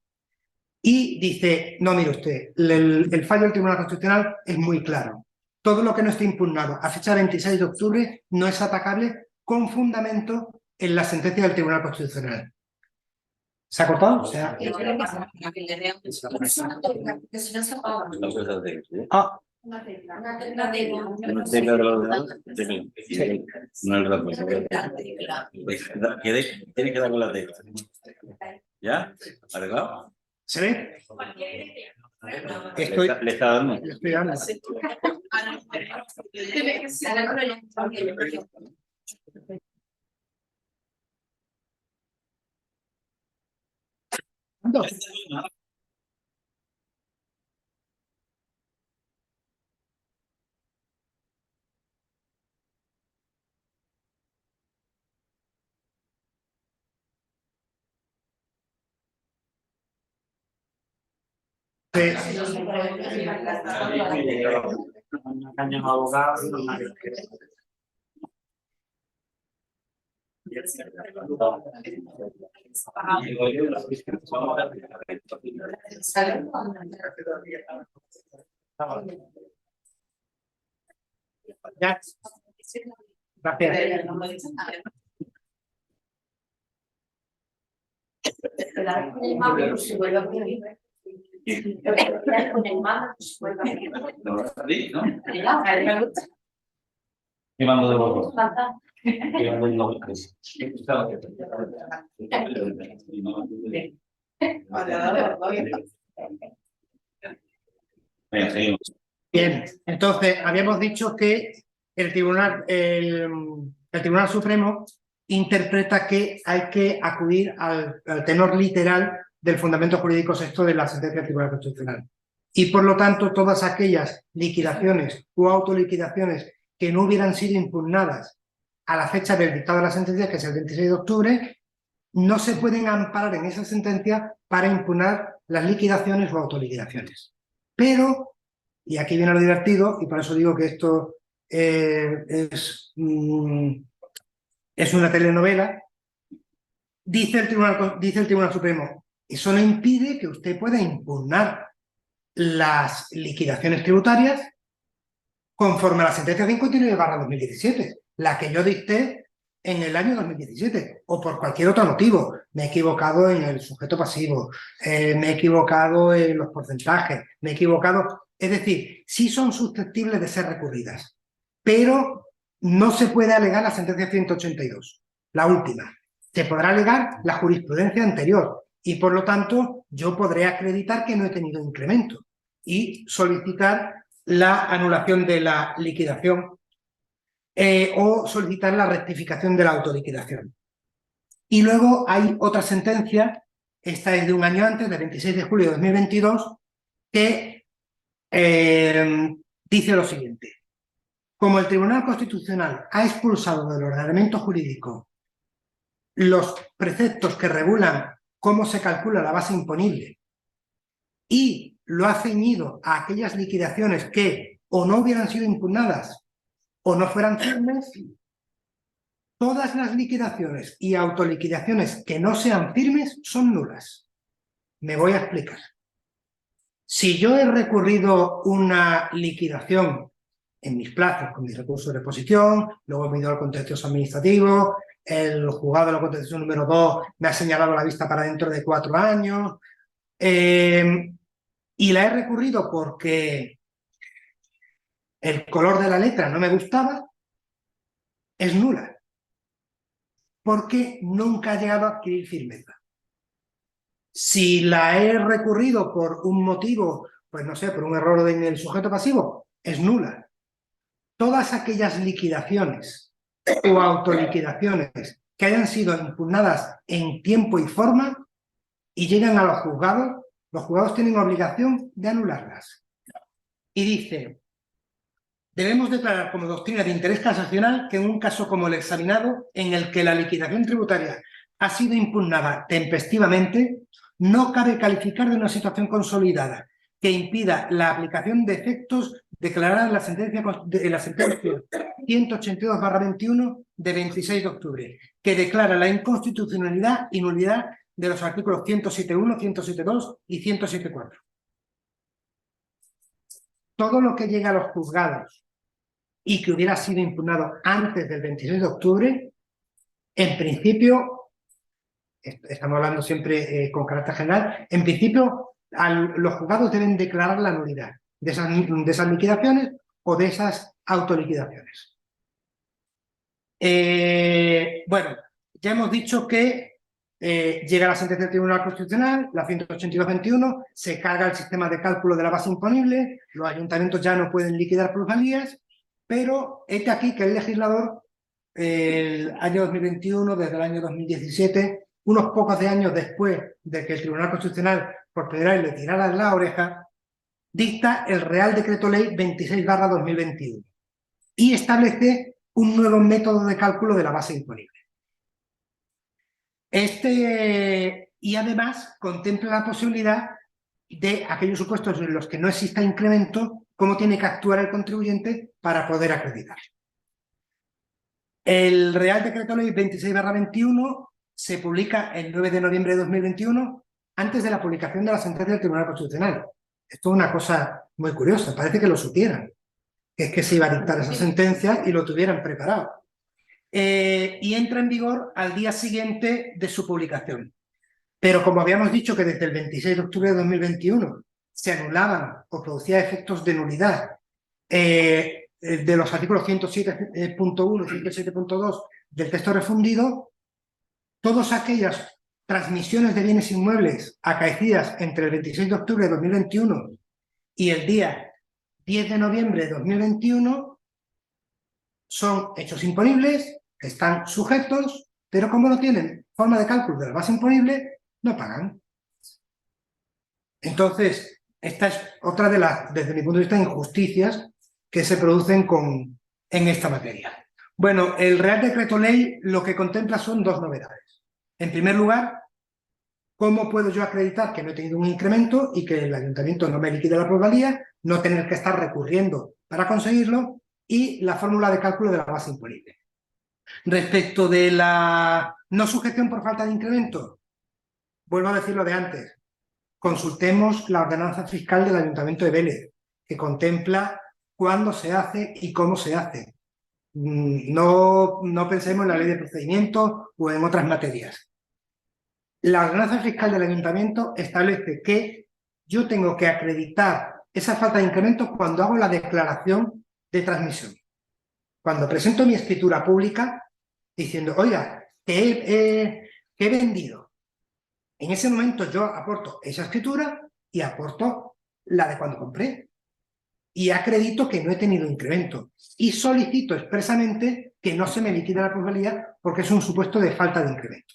Y dice, no, mire usted, el fallo del Tribunal Constitucional es muy claro. Todo lo que no esté impugnado a fecha 26 de octubre no es atacable con fundamento en la sentencia del Tribunal Constitucional. ¿Se ha cortado? O sea, Una tecla de los dedos. No es la tecla. Tiene que dar con la tecla. ¿Ya? ¿Arreglado? ¿Se ve? Le está dando. Estoy dando. Ya. Gracias. ¿No? ¿Qué mando de los Venga, seguimos. Bien, entonces habíamos dicho que el Tribunal Supremo interpreta que hay que acudir al tenor literal del fundamento jurídico sexto de la sentencia del Tribunal Constitucional. Y por lo tanto, todas aquellas liquidaciones o autoliquidaciones que no hubieran sido impugnadas a la fecha del dictado de la sentencia, que es el 26 de octubre, no se pueden amparar en esa sentencia para impugnar las liquidaciones o autoliquidaciones. Pero, y aquí viene lo divertido, y por eso digo que esto es una telenovela, dice el Tribunal Supremo, eso no impide que usted pueda impugnar las liquidaciones tributarias conforme a la sentencia 59/2017, la que yo dicté en el año 2017, o por cualquier otro motivo. Me he equivocado en el sujeto pasivo, me he equivocado en los porcentajes, me he equivocado... Es decir, sí son susceptibles de ser recurridas, pero no se puede alegar la sentencia 182, la última. Se podrá alegar la jurisprudencia anterior y, por lo tanto, yo podré acreditar que no he tenido incremento y solicitar la anulación de la liquidación o solicitar la rectificación de la autoliquidación. Y luego hay otra sentencia, esta es de un año antes, del 26 de julio de 2022, que dice lo siguiente: como el Tribunal Constitucional ha expulsado del ordenamiento jurídico los preceptos que regulan cómo se calcula la base imponible y lo ha ceñido a aquellas liquidaciones que o no hubieran sido impugnadas o no fueran firmes, todas las liquidaciones y autoliquidaciones que no sean firmes son nulas. Me voy a explicar. Si yo he recurrido una liquidación en mis plazos con mis recursos de reposición, luego he ido al contencioso administrativo, el juzgado de la contencioso número 2 me ha señalado la vista para dentro de 4 años, y la he recurrido porque el color de la letra no me gustaba, es nula, porque nunca ha llegado a adquirir firmeza. Si la he recurrido por un motivo, pues no sé, por un error en el sujeto pasivo, es nula. Todas aquellas liquidaciones o autoliquidaciones que hayan sido impugnadas en tiempo y forma y llegan a los juzgados tienen obligación de anularlas. Y dice: debemos declarar como doctrina de interés casacional que en un caso como el examinado, en el que la liquidación tributaria ha sido impugnada tempestivamente, no cabe calificar de una situación consolidada que impida la aplicación de efectos declarados en la sentencia 182/21 de 26 de octubre, que declara la inconstitucionalidad y nulidad de los artículos 107.1, 107.2 y 107.4. Todo lo que llega a los juzgados y que hubiera sido impugnado antes del 26 de octubre, en principio, estamos hablando siempre con carácter general, en principio los juzgados deben declarar la nulidad de esas liquidaciones o de esas autoliquidaciones. Bueno, ya hemos dicho que llega la sentencia del Tribunal Constitucional, la 182/21, se carga el sistema de cálculo de la base imponible, los ayuntamientos ya no pueden liquidar plusvalías, pero este aquí que el legislador, el año 2021, desde el año 2017, unos pocos de años después de que el Tribunal Constitucional por primera vez le tirara la oreja, dicta el Real Decreto Ley 26/2021 y establece un nuevo método de cálculo de la base imponible. Y además contempla la posibilidad de aquellos supuestos en los que no exista incremento, cómo tiene que actuar el contribuyente para poder acreditar. El Real Decreto Ley 26/21 se publica el 9 de noviembre de 2021, antes de la publicación de la sentencia del Tribunal Constitucional. Esto es una cosa muy curiosa, parece que lo supieran, que es que se iba a dictar esa sentencia y lo tuvieran preparado. Y entra en vigor al día siguiente de su publicación. Pero como habíamos dicho que desde el 26 de octubre de 2021 se anulaban o producía efectos de nulidad de los artículos 107.1 y 107.2 del texto refundido, todas aquellas transmisiones de bienes inmuebles acaecidas entre el 26 de octubre de 2021 y el día 10 de noviembre de 2021 son hechos imponibles, están sujetos, pero como no tienen forma de cálculo de la base imponible, no pagan. Entonces, esta es otra de las, desde mi punto de vista, injusticias que se producen en esta materia. Bueno, el Real Decreto Ley lo que contempla son dos novedades. En primer lugar, ¿cómo puedo yo acreditar que no he tenido un incremento y que el ayuntamiento no me liquide la plusvalía, no tener que estar recurriendo para conseguirlo? Y la fórmula de cálculo de la base imponible. Respecto de la no sujeción por falta de incremento, vuelvo a decir lo de antes. Consultemos la ordenanza fiscal del Ayuntamiento de Vélez, que contempla cuándo se hace y cómo se hace. No pensemos en la ley de procedimiento o en otras materias. La ordenanza fiscal del Ayuntamiento establece que yo tengo que acreditar esa falta de incremento cuando hago la declaración de transmisión. Cuando presento mi escritura pública diciendo, oiga, que he vendido. En ese momento yo aporto esa escritura y aporto la de cuando compré. Y acredito que no he tenido incremento. Y solicito expresamente que no se me liquide la plusvalía porque es un supuesto de falta de incremento.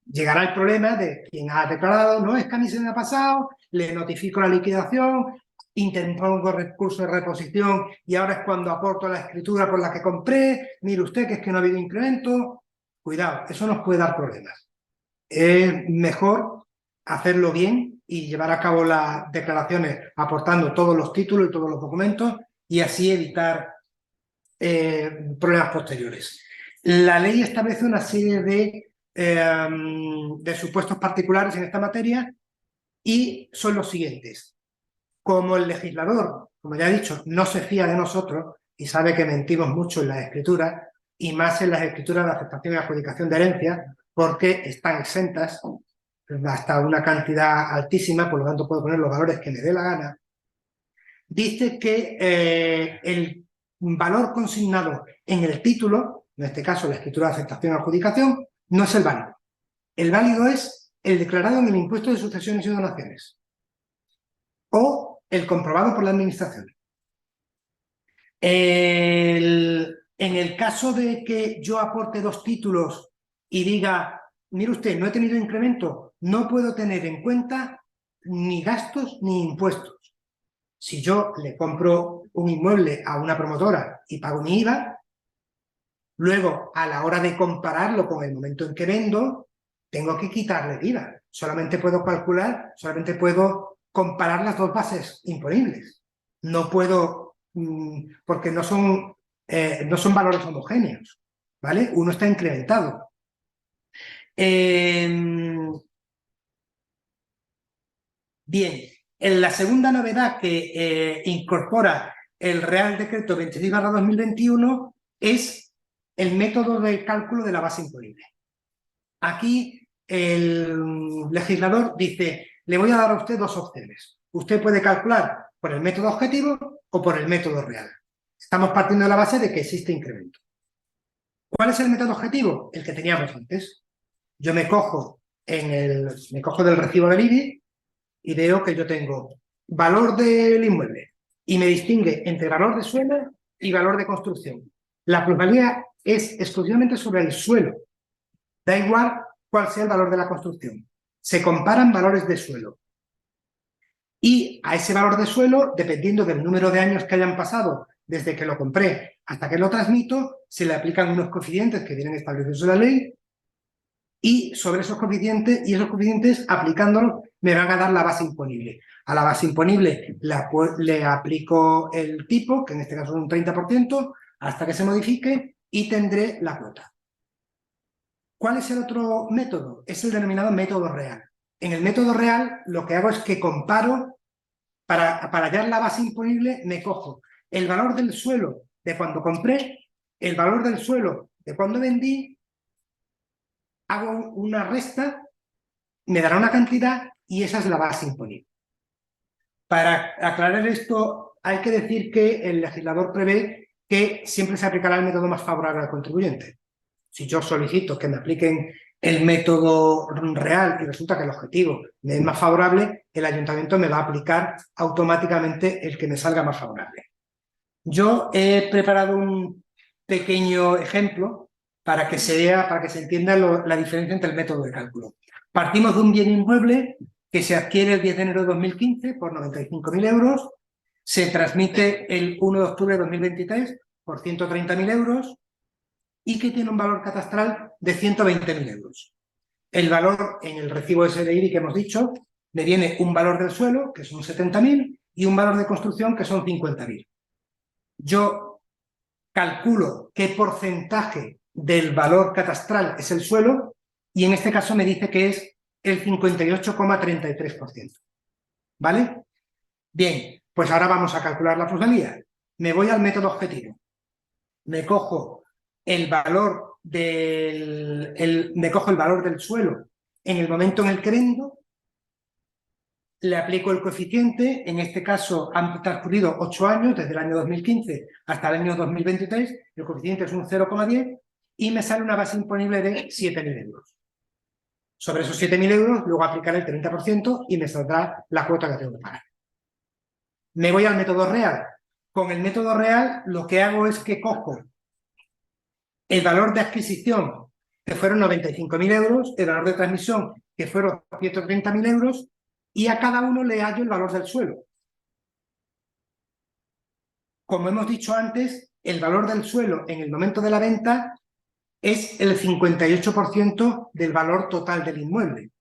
Llegará el problema de quien ha declarado, no, es que a mí se me ha pasado, le notifico la liquidación, interpongo recurso de reposición y ahora es cuando aporto la escritura por la que compré, mire usted que es que no ha habido incremento. Cuidado, eso nos puede dar problemas. Es mejor hacerlo bien y llevar a cabo las declaraciones aportando todos los títulos y todos los documentos y así evitar problemas posteriores. La ley establece una serie de supuestos particulares en esta materia y son los siguientes. Como el legislador, como ya he dicho, no se fía de nosotros y sabe que mentimos mucho en las escrituras y más en las escrituras de aceptación y adjudicación de herencia porque están exentas hasta una cantidad altísima, por lo tanto puedo poner los valores que me dé la gana, dice que el valor consignado en el título, en este caso la escritura de aceptación y adjudicación, no es el válido. El válido es el declarado en el impuesto de sucesiones y donaciones o el comprobado por la administración. En el caso de que yo aporte dos títulos y diga, mire usted, no he tenido incremento, no puedo tener en cuenta ni gastos ni impuestos. Si yo le compro un inmueble a una promotora y pago mi IVA, luego a la hora de compararlo con el momento en que vendo, tengo que quitarle el IVA. Solamente puedo comparar las dos bases imponibles. No puedo, porque no son valores homogéneos, ¿vale? Uno está incrementado. Bien, en la segunda novedad que incorpora el Real Decreto 26/2021 es el método de cálculo de la base imponible. Aquí el legislador dice, le voy a dar a usted dos opciones. Usted puede calcular por el método objetivo o por el método real. Estamos partiendo de la base de que existe incremento. ¿Cuál es el método objetivo? El que teníamos antes. Yo me cojo del recibo del IBI y veo que yo tengo valor del inmueble y me distingue entre valor de suelo y valor de construcción. La plusvalía es exclusivamente sobre el suelo. Da igual cuál sea el valor de la construcción. Se comparan valores de suelo. Y a ese valor de suelo, dependiendo del número de años que hayan pasado desde que lo compré hasta que lo transmito, se le aplican unos coeficientes que vienen establecidos en la ley y sobre esos coeficientes, aplicándolos, me van a dar la base imponible. A la base imponible le aplico el tipo, que en este caso es un 30%, hasta que se modifique y tendré la cuota. ¿Cuál es el otro método? Es el denominado método real. En el método real lo que hago es que comparo, para hallar la base imponible, me cojo el valor del suelo de cuando compré, el valor del suelo de cuando vendí, hago una resta, me dará una cantidad y esa es la base imponible. Para aclarar esto, hay que decir que el legislador prevé que siempre se aplicará el método más favorable al contribuyente. Si yo solicito que me apliquen el método real y resulta que el objetivo me es más favorable, el ayuntamiento me va a aplicar automáticamente el que me salga más favorable. Yo he preparado un pequeño ejemplo para que se vea, para que se entienda la diferencia entre el método de cálculo. Partimos de un bien inmueble que se adquiere el 10 de enero de 2015 por 95.000 euros, se transmite el 1 de octubre de 2023 por 130.000 euros y que tiene un valor catastral de 120.000 euros. El valor en el recibo SDI que hemos dicho, me viene un valor del suelo, que son 70.000, y un valor de construcción, que son 50.000. Yo calculo qué porcentaje del valor catastral es el suelo y en este caso me dice que es el 58,33%. ¿Vale? Bien, pues ahora vamos a calcular la plusvalía. Me voy al método objetivo. Me cojo el valor del suelo en el momento en el que vendo, le aplico el coeficiente, en este caso han transcurrido 8 años, desde el año 2015 hasta el año 2023, el coeficiente es un 0,10 y me sale una base imponible de 7.000 euros. Sobre esos 7.000 euros, luego aplicaré el 30% y me saldrá la cuota que tengo que pagar. Me voy al método real. Con el método real lo que hago es que cojo el valor de adquisición, que fueron 95.000 euros, el valor de transmisión, que fueron 130.000 euros, y a cada uno le hallo el valor del suelo. Como hemos dicho antes, el valor del suelo en el momento de la venta es el 58% del valor total del inmueble.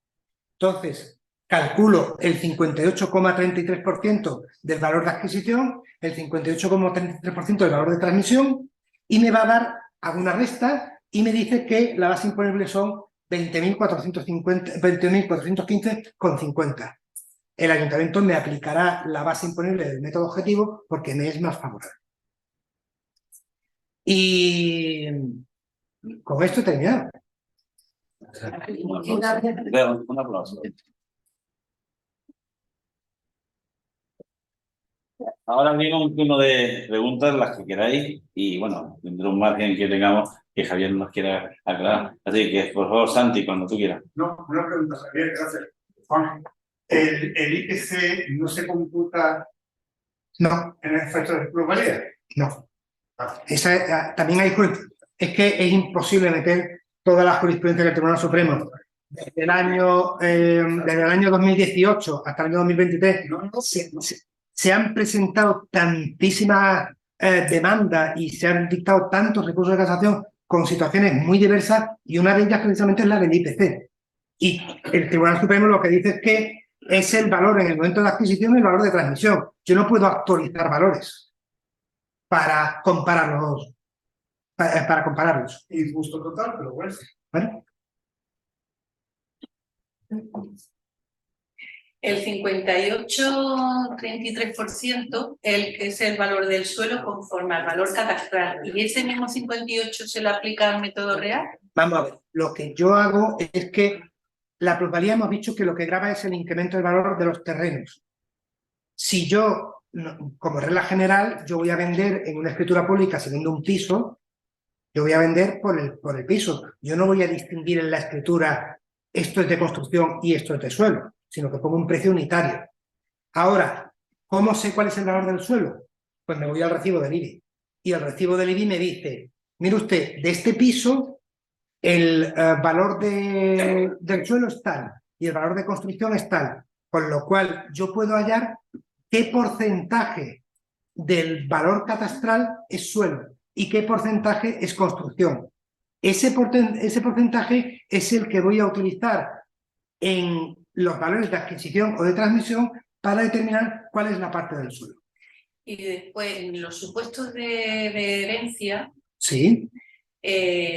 Entonces, calculo el 58,33% del valor de adquisición, el 58,33% del valor de transmisión, y me va a dar alguna resta y me dice que la base imponible son 20.415,50. El ayuntamiento me aplicará la base imponible del método objetivo porque me es más favorable. Y con esto he terminado. Un aplauso. Ahora viene un turno de preguntas, las que queráis, y bueno, dentro de un margen que tengamos, que Javier nos quiera aclarar. Así que, por favor, Santi, cuando tú quieras. No, una pregunta, Javier, gracias. Juan, ¿el IPC no se computa No, en el efecto de plusvalía? no. También hay... Es que es imposible meter todas las jurisprudencias del Tribunal Supremo. Desde el año 2018 hasta el año 2023 se han presentado tantísimas demandas y se han dictado tantos recursos de casación con situaciones muy diversas, y una de ellas precisamente es la del IPC. Y el Tribunal Supremo lo que dice es que es el valor en el momento de adquisición y el valor de transmisión. Yo no puedo actualizar valores para compararlos. Para compararlos. Injusto total, pero bueno. ¿Vale? El 58,33%, el que es el valor del suelo conforme al valor catastral. ¿Y ese mismo 58 se lo aplica al método real? Vamos a ver, lo que yo hago es que la plusvalía hemos dicho que lo que grava es el incremento del valor de los terrenos. Si yo, como regla general, yo voy a vender en una escritura pública, si vendo un piso, yo voy a vender por el piso. Yo no voy a distinguir en la escritura esto es de construcción y esto es de suelo, sino que pongo un precio unitario. Ahora, ¿cómo sé cuál es el valor del suelo? Pues me voy al recibo del IBI. Y el recibo del IBI me dice, mire usted, de este piso el valor del suelo es tal y el valor de construcción es tal, con lo cual yo puedo hallar qué porcentaje del valor catastral es suelo y qué porcentaje es construcción. Ese porcentaje es el que voy a utilizar en los valores de adquisición o de transmisión para determinar cuál es la parte del suelo. Y después, en los supuestos de herencia, Sí.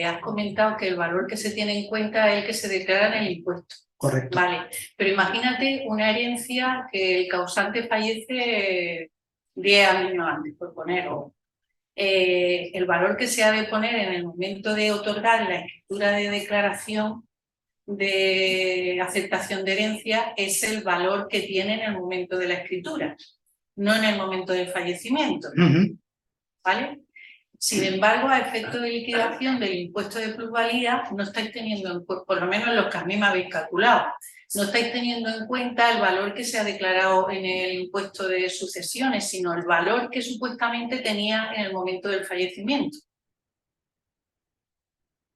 Has comentado que el valor que se tiene en cuenta es el que se declara en el impuesto. Correcto. Vale, pero imagínate una herencia que el causante fallece 10 años antes, por poner, el valor que se ha de poner en el momento de otorgar la escritura de declaración de aceptación de herencia es el valor que tiene en el momento de la escritura, no en el momento del fallecimiento, ¿vale? Sin embargo, a efecto de liquidación del impuesto de plusvalía, no estáis teniendo, por lo menos los que a mí me habéis calculado, no estáis teniendo en cuenta el valor que se ha declarado en el impuesto de sucesiones, sino el valor que supuestamente tenía en el momento del fallecimiento.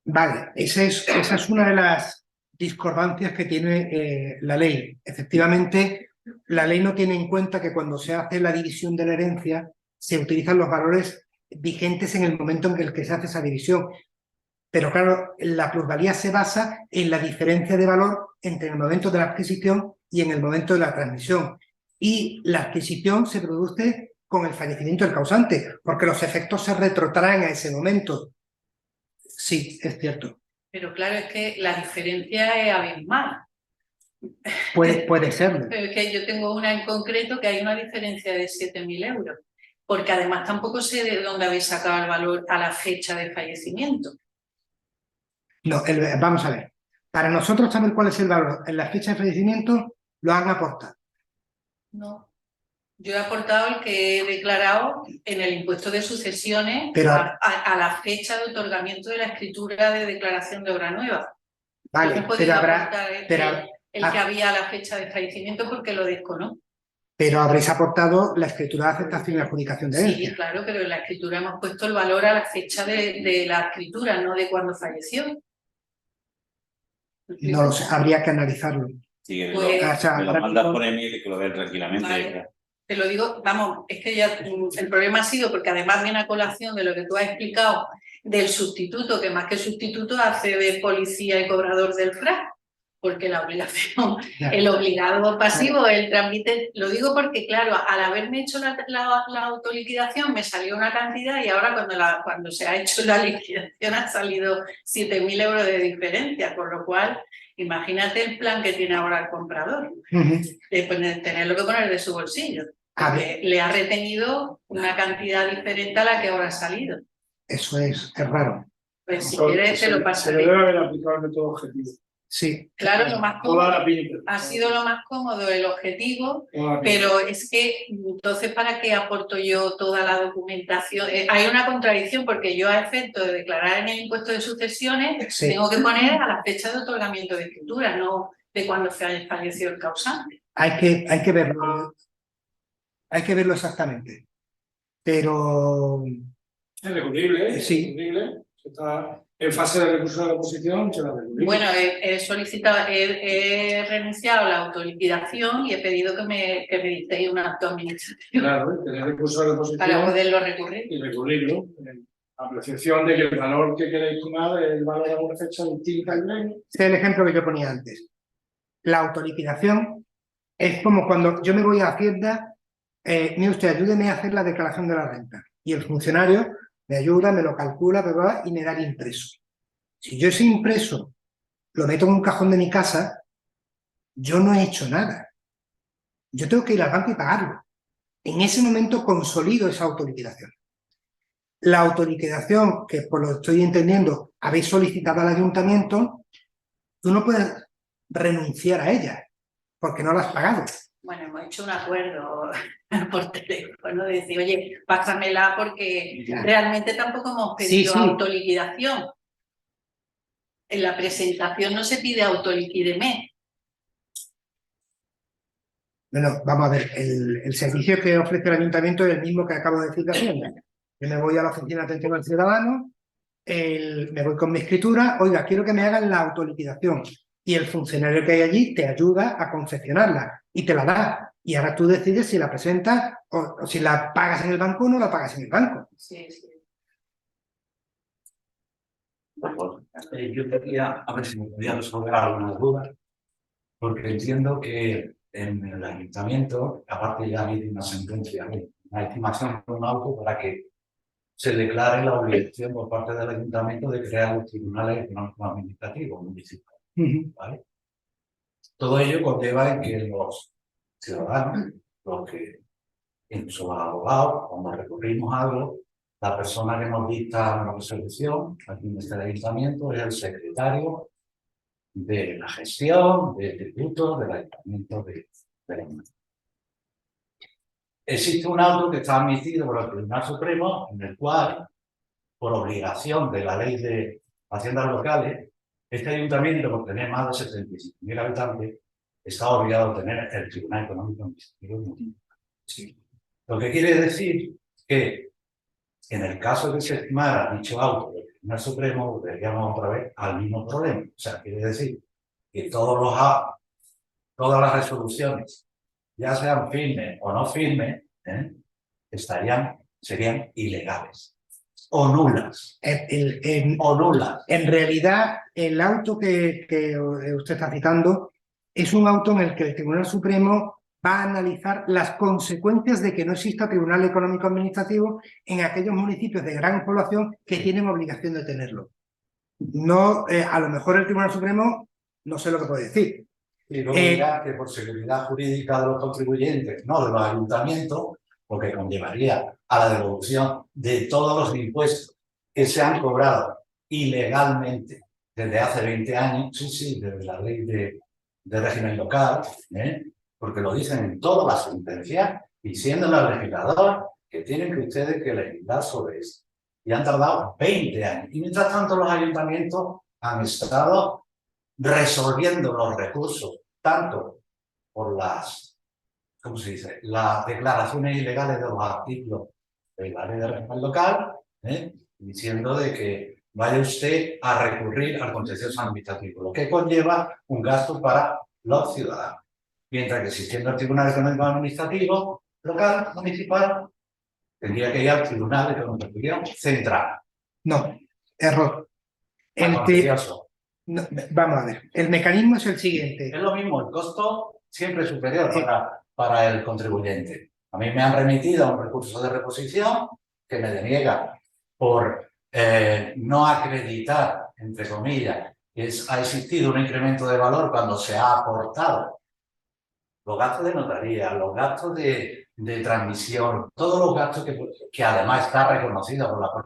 Vale, esa es una de las discordancias que tiene la ley. Efectivamente, la ley no tiene en cuenta que cuando se hace la división de la herencia se utilizan los valores vigentes en el momento en el que se hace esa división. Pero claro, la plusvalía se basa en la diferencia de valor entre el momento de la adquisición y en el momento de la transmisión. Y la adquisición se produce con el fallecimiento del causante, porque los efectos se retrotraen a ese momento. Sí, es cierto. Pero claro, es que la diferencia es abismal. Puede serlo. Pero es que yo tengo una en concreto que hay una diferencia de 7.000 euros, porque además tampoco sé de dónde habéis sacado el valor a la fecha de fallecimiento. No, vamos a ver. Para nosotros saber cuál es el valor en la fecha de fallecimiento, lo han aportado. No. Yo he aportado el que he declarado en el impuesto de sucesiones Pero, a la fecha de otorgamiento de la escritura de declaración de obra nueva. vale, Yo no he podido aportar el que había a la fecha de fallecimiento porque lo desconozco. Pero habréis aportado la escritura de aceptación y adjudicación de herencia. Sí, claro, pero en la escritura hemos puesto el valor a la fecha de la escritura, no de cuando falleció. No lo sé, habría que analizarlo. Sí, que Pues, me lo mandas por email y que lo vean tranquilamente. Vale. Te lo digo, vamos, es que ya el problema ha sido porque además viene a colación de lo que tú has explicado del sustituto, que más que sustituto hace de policía y cobrador del FRA, porque la obligación, el obligado pasivo, el trámite, lo digo porque claro, al haberme hecho la autoliquidación me salió una cantidad y ahora cuando se ha hecho la liquidación ha salido 7.000 euros de diferencia, con lo cual imagínate el plan que tiene ahora el comprador, de tenerlo que poner de su bolsillo. Porque le ha retenido una cantidad diferente a la que ahora ha salido. Eso es raro. Pues si quieres te lo Se pasaré. le debe haber aplicado el método objetivo. Sí. Claro, lo más cómodo, Toda la pinta. ha sido lo más cómodo el objetivo, pero es que entonces ¿para qué aporto yo toda la documentación? Hay una contradicción porque yo a efecto de declarar en el impuesto de sucesiones tengo que poner a la fecha de otorgamiento de escritura, no de cuando falleció el causante. Hay que verlo. Hay que verlo exactamente. Pero Es recurrible, ¿eh? Sí. Es recurrible. Está en fase de recurso de la oposición, será recurrible. Bueno, he renunciado a la autoliquidación y he pedido que me dictéis un acto administrativo Claro, tener recurso de la oposición para poderlo recurrir. y recurrirlo. A percepción de que el valor que queréis tomar es el valor de una fecha distinta al menos. este es el ejemplo que yo ponía antes. La autoliquidación es como cuando yo me voy a Hacienda, mire usted, ayúdeme a hacer la declaración de la renta. Y el funcionario me ayuda, me lo calcula, y me da el impreso. Si yo ese impreso lo meto en un cajón de mi casa, yo no he hecho nada. Yo tengo que ir al banco y pagarlo. En ese momento consolido esa autoliquidación. La autoliquidación, que por lo que estoy entendiendo, habéis solicitado al ayuntamiento, tú no puedes renunciar a ella, porque no la has pagado. Bueno, hemos hecho un acuerdo por teléfono de decir, oye, pásamela porque realmente tampoco hemos pedido autoliquidación. En la presentación no se pide autoliquídeme. Bueno, vamos a ver, el servicio que ofrece el ayuntamiento es el mismo que acabo de decir de Hacienda. Yo me voy a la oficina de atención al ciudadano, me voy con mi escritura, oiga, quiero que me hagan la autoliquidación. Y el funcionario que hay allí te ayuda a confeccionarla y te la da. Y ahora tú decides si la presentas o si la pagas en el banco o no la pagas en el banco. Sí, sí. Yo quería, a ver si me podía resolver algunas dudas, porque entiendo que en el ayuntamiento, aparte ya hay una sentencia, una estimación por un auto para que se declare la obligación por parte del ayuntamiento de crear los tribunales económicos administrativos municipales. ¿Vale? Todo ello conlleva en que los ciudadanos, los que, incluso los abogados, cuando recurrimos a algo, la persona que nos dicta una resolución aquí en este ayuntamiento es el secretario de la gestión, de tributos, del ayuntamiento de la Unión. Existe un auto que está admitido por el Tribunal Supremo, en el cual, por obligación de la ley de haciendas locales, este ayuntamiento, por tener más de 75.000 habitantes, está obligado a tener el Tribunal Económico Administrativo. Sí. Lo que quiere decir que, en el caso de que se estimara dicho auto del Tribunal Supremo, volveríamos otra vez al mismo problema. O sea, quiere decir que todas las resoluciones, ya sean firmes o no firmes, serían ilegales o nulas. O nulas. En realidad, el auto que usted está citando es un auto en el que el Tribunal Supremo va a analizar las consecuencias de que no exista Tribunal Económico Administrativo en aquellos municipios de gran población que tienen obligación de tenerlo. No, a lo mejor el Tribunal Supremo no sé lo que puede decir. Y luego dirá que por seguridad jurídica de los contribuyentes, no de los ayuntamientos, porque conllevaría a la devolución de todos los impuestos que se han cobrado ilegalmente desde hace 20 años, sí, desde la ley de régimen local, porque lo dicen en todas las sentencias, diciendo al legislador que tienen que ustedes que legislar sobre esto. Y han tardado 20 años. Y mientras tanto los ayuntamientos han estado resolviendo los recursos, tanto por las, ¿cómo se dice?, las declaraciones ilegales de los artículos de la ley de régimen local, diciendo de que vaya usted a recurrir al contencioso administrativo, lo que conlleva un gasto para los ciudadanos. Mientras que existiendo el Tribunal Económico Administrativo local, municipal, tendría que ir al Tribunal Económico Central. No, error. No, vamos a ver, el mecanismo es el siguiente. Es lo mismo, el costo siempre es superior para el contribuyente. A mí me han remitido a un recurso de reposición que me deniega por no acreditar, entre comillas, que ha existido un incremento de valor cuando se ha aportado los gastos de notaría, los gastos de transmisión, todos los gastos que además está reconocido por la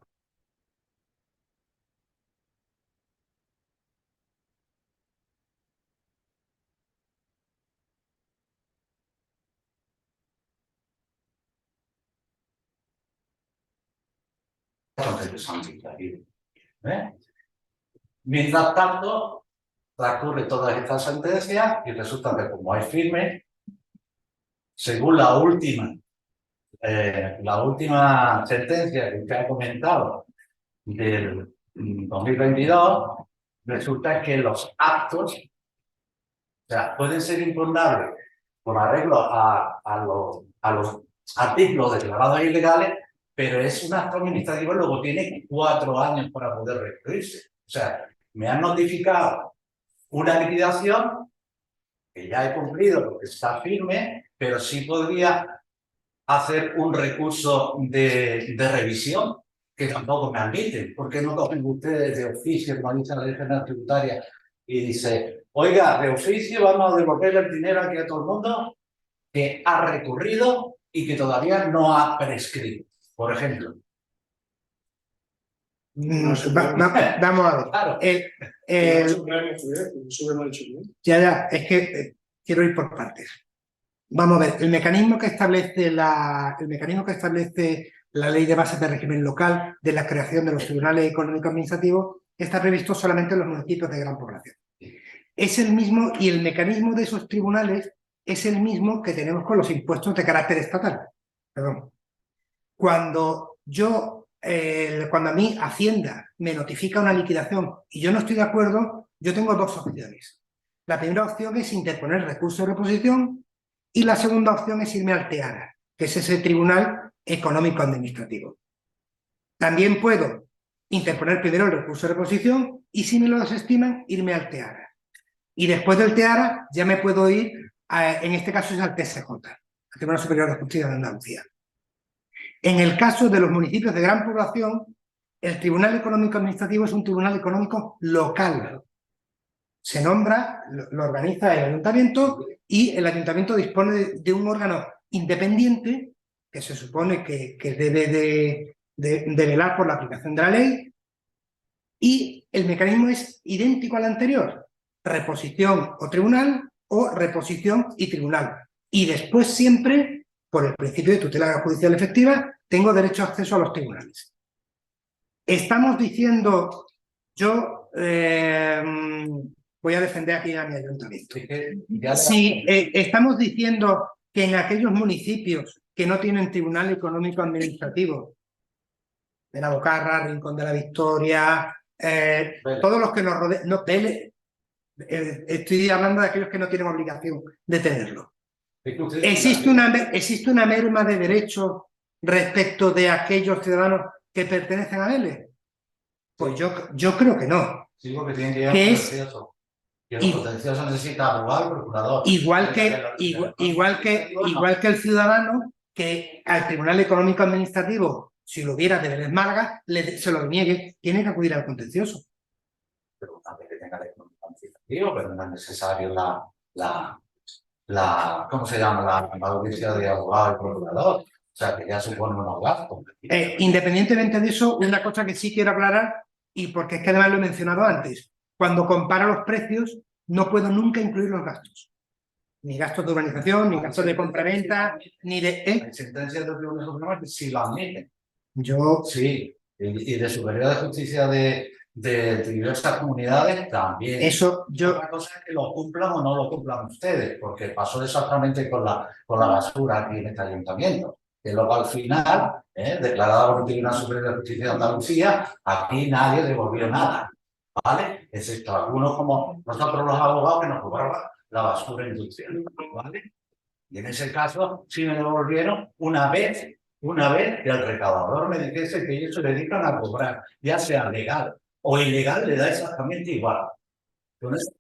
Mientras tanto, transcurre todas estas sentencias y resulta que como es firme, según la última sentencia que usted ha comentado del 2022, resulta que los actos, o sea, pueden ser impugnables por arreglo a los artículos declarados ilegales, pero es un acto administrativo y luego tiene 4 años para poder recurrirse. O sea, me han notificado una liquidación que ya he cumplido porque está firme, pero sí podría hacer un recurso de revisión que tampoco me admiten. ¿Por qué no cogen ustedes de oficio, como dice la Ley General Tributaria, y dice, oiga, de oficio vamos a devolver el dinero aquí a todo el mundo que ha recurrido y que todavía no ha prescrito? Por ejemplo. Vamos a ver. Claro. Ya, es que quiero ir por partes. Vamos a ver, el mecanismo que establece la ley de bases de régimen local de la creación de los tribunales económicos administrativos está previsto solamente en los municipios de gran población. Es el mismo, y el mecanismo de esos tribunales es el mismo que tenemos con los impuestos de carácter estatal. Perdón. Cuando a mí Hacienda me notifica una liquidación y yo no estoy de acuerdo, yo tengo 2 opciones. La primera opción es interponer recurso de reposición y la segunda opción es irme al TEARA, que es ese Tribunal Económico Administrativo. También puedo interponer primero el recurso de reposición y si me lo desestiman, irme al TEARA. Y después del TEARA ya me puedo ir, en este caso es al TSJ, al Tribunal Superior de Justicia de Andalucía. En el caso de los municipios de gran población, el Tribunal Económico Administrativo es un tribunal económico local. Se nombra, lo organiza el ayuntamiento y el ayuntamiento dispone de un órgano independiente que se supone que debe de velar por la aplicación de la ley y el mecanismo es idéntico al anterior. reposición o tribunal, o reposición y tribunal. Y después siempre, por el principio de tutela judicial efectiva, tengo derecho a acceso a los tribunales. Estamos diciendo, yo voy a defender aquí a mi ayuntamiento. Si estamos diciendo que en aquellos municipios que no tienen tribunal económico administrativo, Benabocarra, Rincón de la Victoria, todos los que nos rodean, no, estoy hablando de aquellos que no tienen obligación de tenerlo. ¿Existe una merma de derechos respecto de aquellos ciudadanos que pertenecen a Vélez? Pues yo creo que no. Sí, porque tienen que ir al contencioso. Y el contencioso necesita abogado, procurador. Igual que el ciudadano que al Tribunal Económico Administrativo, si lo hubiera de Vélez Málaga, se lo niegue, tiene que acudir al contencioso. Pero también que tenga el económico administrativo, pero no es necesario ¿cómo se llama? La audiencia de abogado y procurador. O sea, que ya supone unos gastos. Independientemente de eso, una cosa que sí quiero aclarar, y porque es que además lo he mencionado antes, cuando comparo los precios, no puedo nunca incluir los gastos. Ni gastos de urbanización, ni gastos de compraventa, ni de... Hay sentencias del Tribunal Supremo que sí lo admiten. Yo... Sí, y de Superior de Justicia de diversas comunidades también. Eso yo... Otra cosa es que lo cumplan o no lo cumplan ustedes, porque pasó exactamente con la basura aquí en este ayuntamiento. Que luego al final, declarada por el Tribunal Superior de Justicia de Andalucía, aquí nadie devolvió nada, ¿vale? Excepto algunos como nosotros los abogados que nos cobraban la basura industrial, ¿vale? Y en ese caso sí me devolvieron una vez que el recaudador me dijese que ellos se dedican a cobrar, ya sea legal o ilegal, le da exactamente igual. Entonces,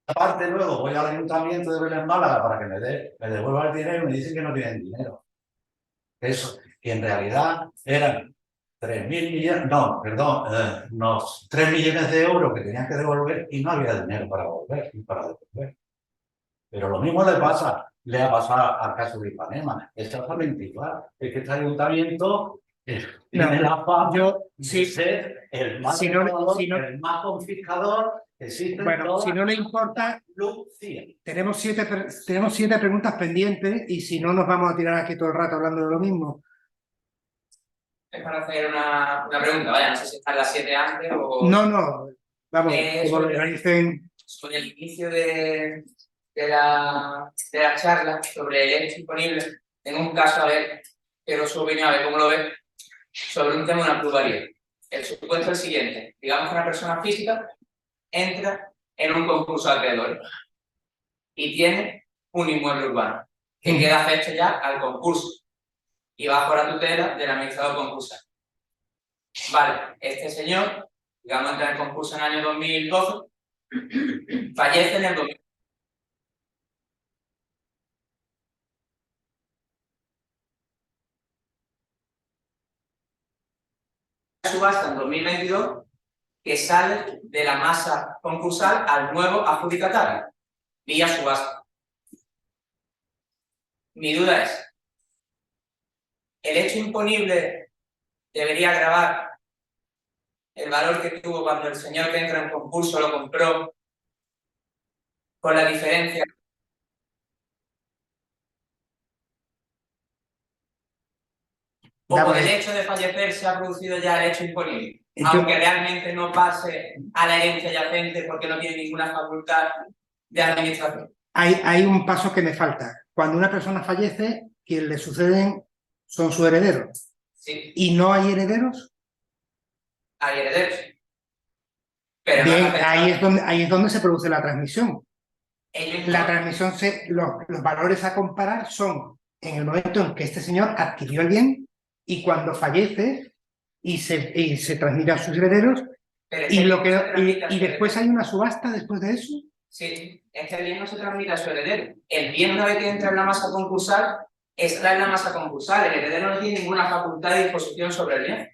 aparte luego voy al ayuntamiento de Vélez Málaga para que me devuelva el dinero y me dicen que no tienen dinero. Eso, que en realidad eran 3.000 millones, no, perdón, 3 millones de euros que tenían que devolver y no había dinero para devolver. Pero lo mismo le ha pasado al caso de Ipanema, exactamente igual. Es que este ayuntamiento tiene la fama de ser el más el más confiscador. Bueno, si no le importa, tenemos siete preguntas pendientes y si no nos vamos a tirar aquí todo el rato hablando de lo mismo. Es para hacer una pregunta, vaya, no sé si están las 7 antes o... No, vamos, como lo organicen... Sobre el inicio de la charla, sobre el hecho imponible, en un caso, a ver, quiero su opinión, a ver cómo lo ves, sobre un tema de una plusvalía. El supuesto es el siguiente, digamos que una persona física entra en un concurso de acreedores y tiene un inmueble urbano que queda afecto ya al concurso y bajo la tutela del administrador concursal. Vale, este señor, digamos, entra en el concurso en el año 2012, fallece en el 2000. Subasta en 2022 que sale de la masa concursal al nuevo adjudicatario, vía subasta. Mi duda es, ¿el hecho imponible debería gravar el valor que tuvo cuando el señor que entra en concurso lo compró con la diferencia? ¿O por el hecho de fallecer se ha producido ya el hecho imponible? Aunque realmente no pase a la herencia yacente porque no tiene ninguna facultad de administración. Hay un paso que me falta. Cuando una persona fallece, quien le suceden son sus herederos. Sí. ¿Y no hay herederos? Hay herederos. Pero bien, no ahí es donde se produce la transmisión. La transmisión, los valores a comparar son en el momento en que este señor adquirió el bien y cuando fallece y se transmite a sus herederos y después hay una subasta después de eso. Sí, es que el bien no se transmite a su heredero. El bien, una vez que entra en la masa concursal, está en la masa concursal. El heredero no tiene ninguna facultad de disposición sobre el bien.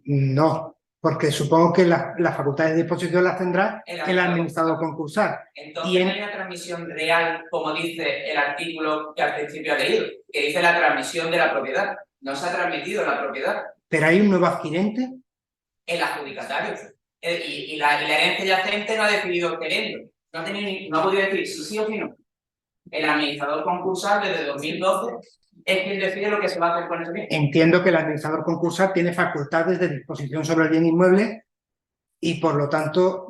No, porque supongo que las facultades de disposición las tendrá el administrador concursal. Entonces Y en- no hay una transmisión real, como dice el artículo que al principio ha leído, que dice la transmisión de la propiedad. No se ha transmitido la propiedad. Pero hay un nuevo adquirente. El adjudicatario. Y la herencia yacente no ha decidido quererlo. No ha podido decir si sí o si no. El administrador concursal desde 2012 es quien decide lo que se va a hacer con ese bien. Entiendo que el administrador concursal tiene facultades de disposición sobre el bien inmueble y, por lo tanto,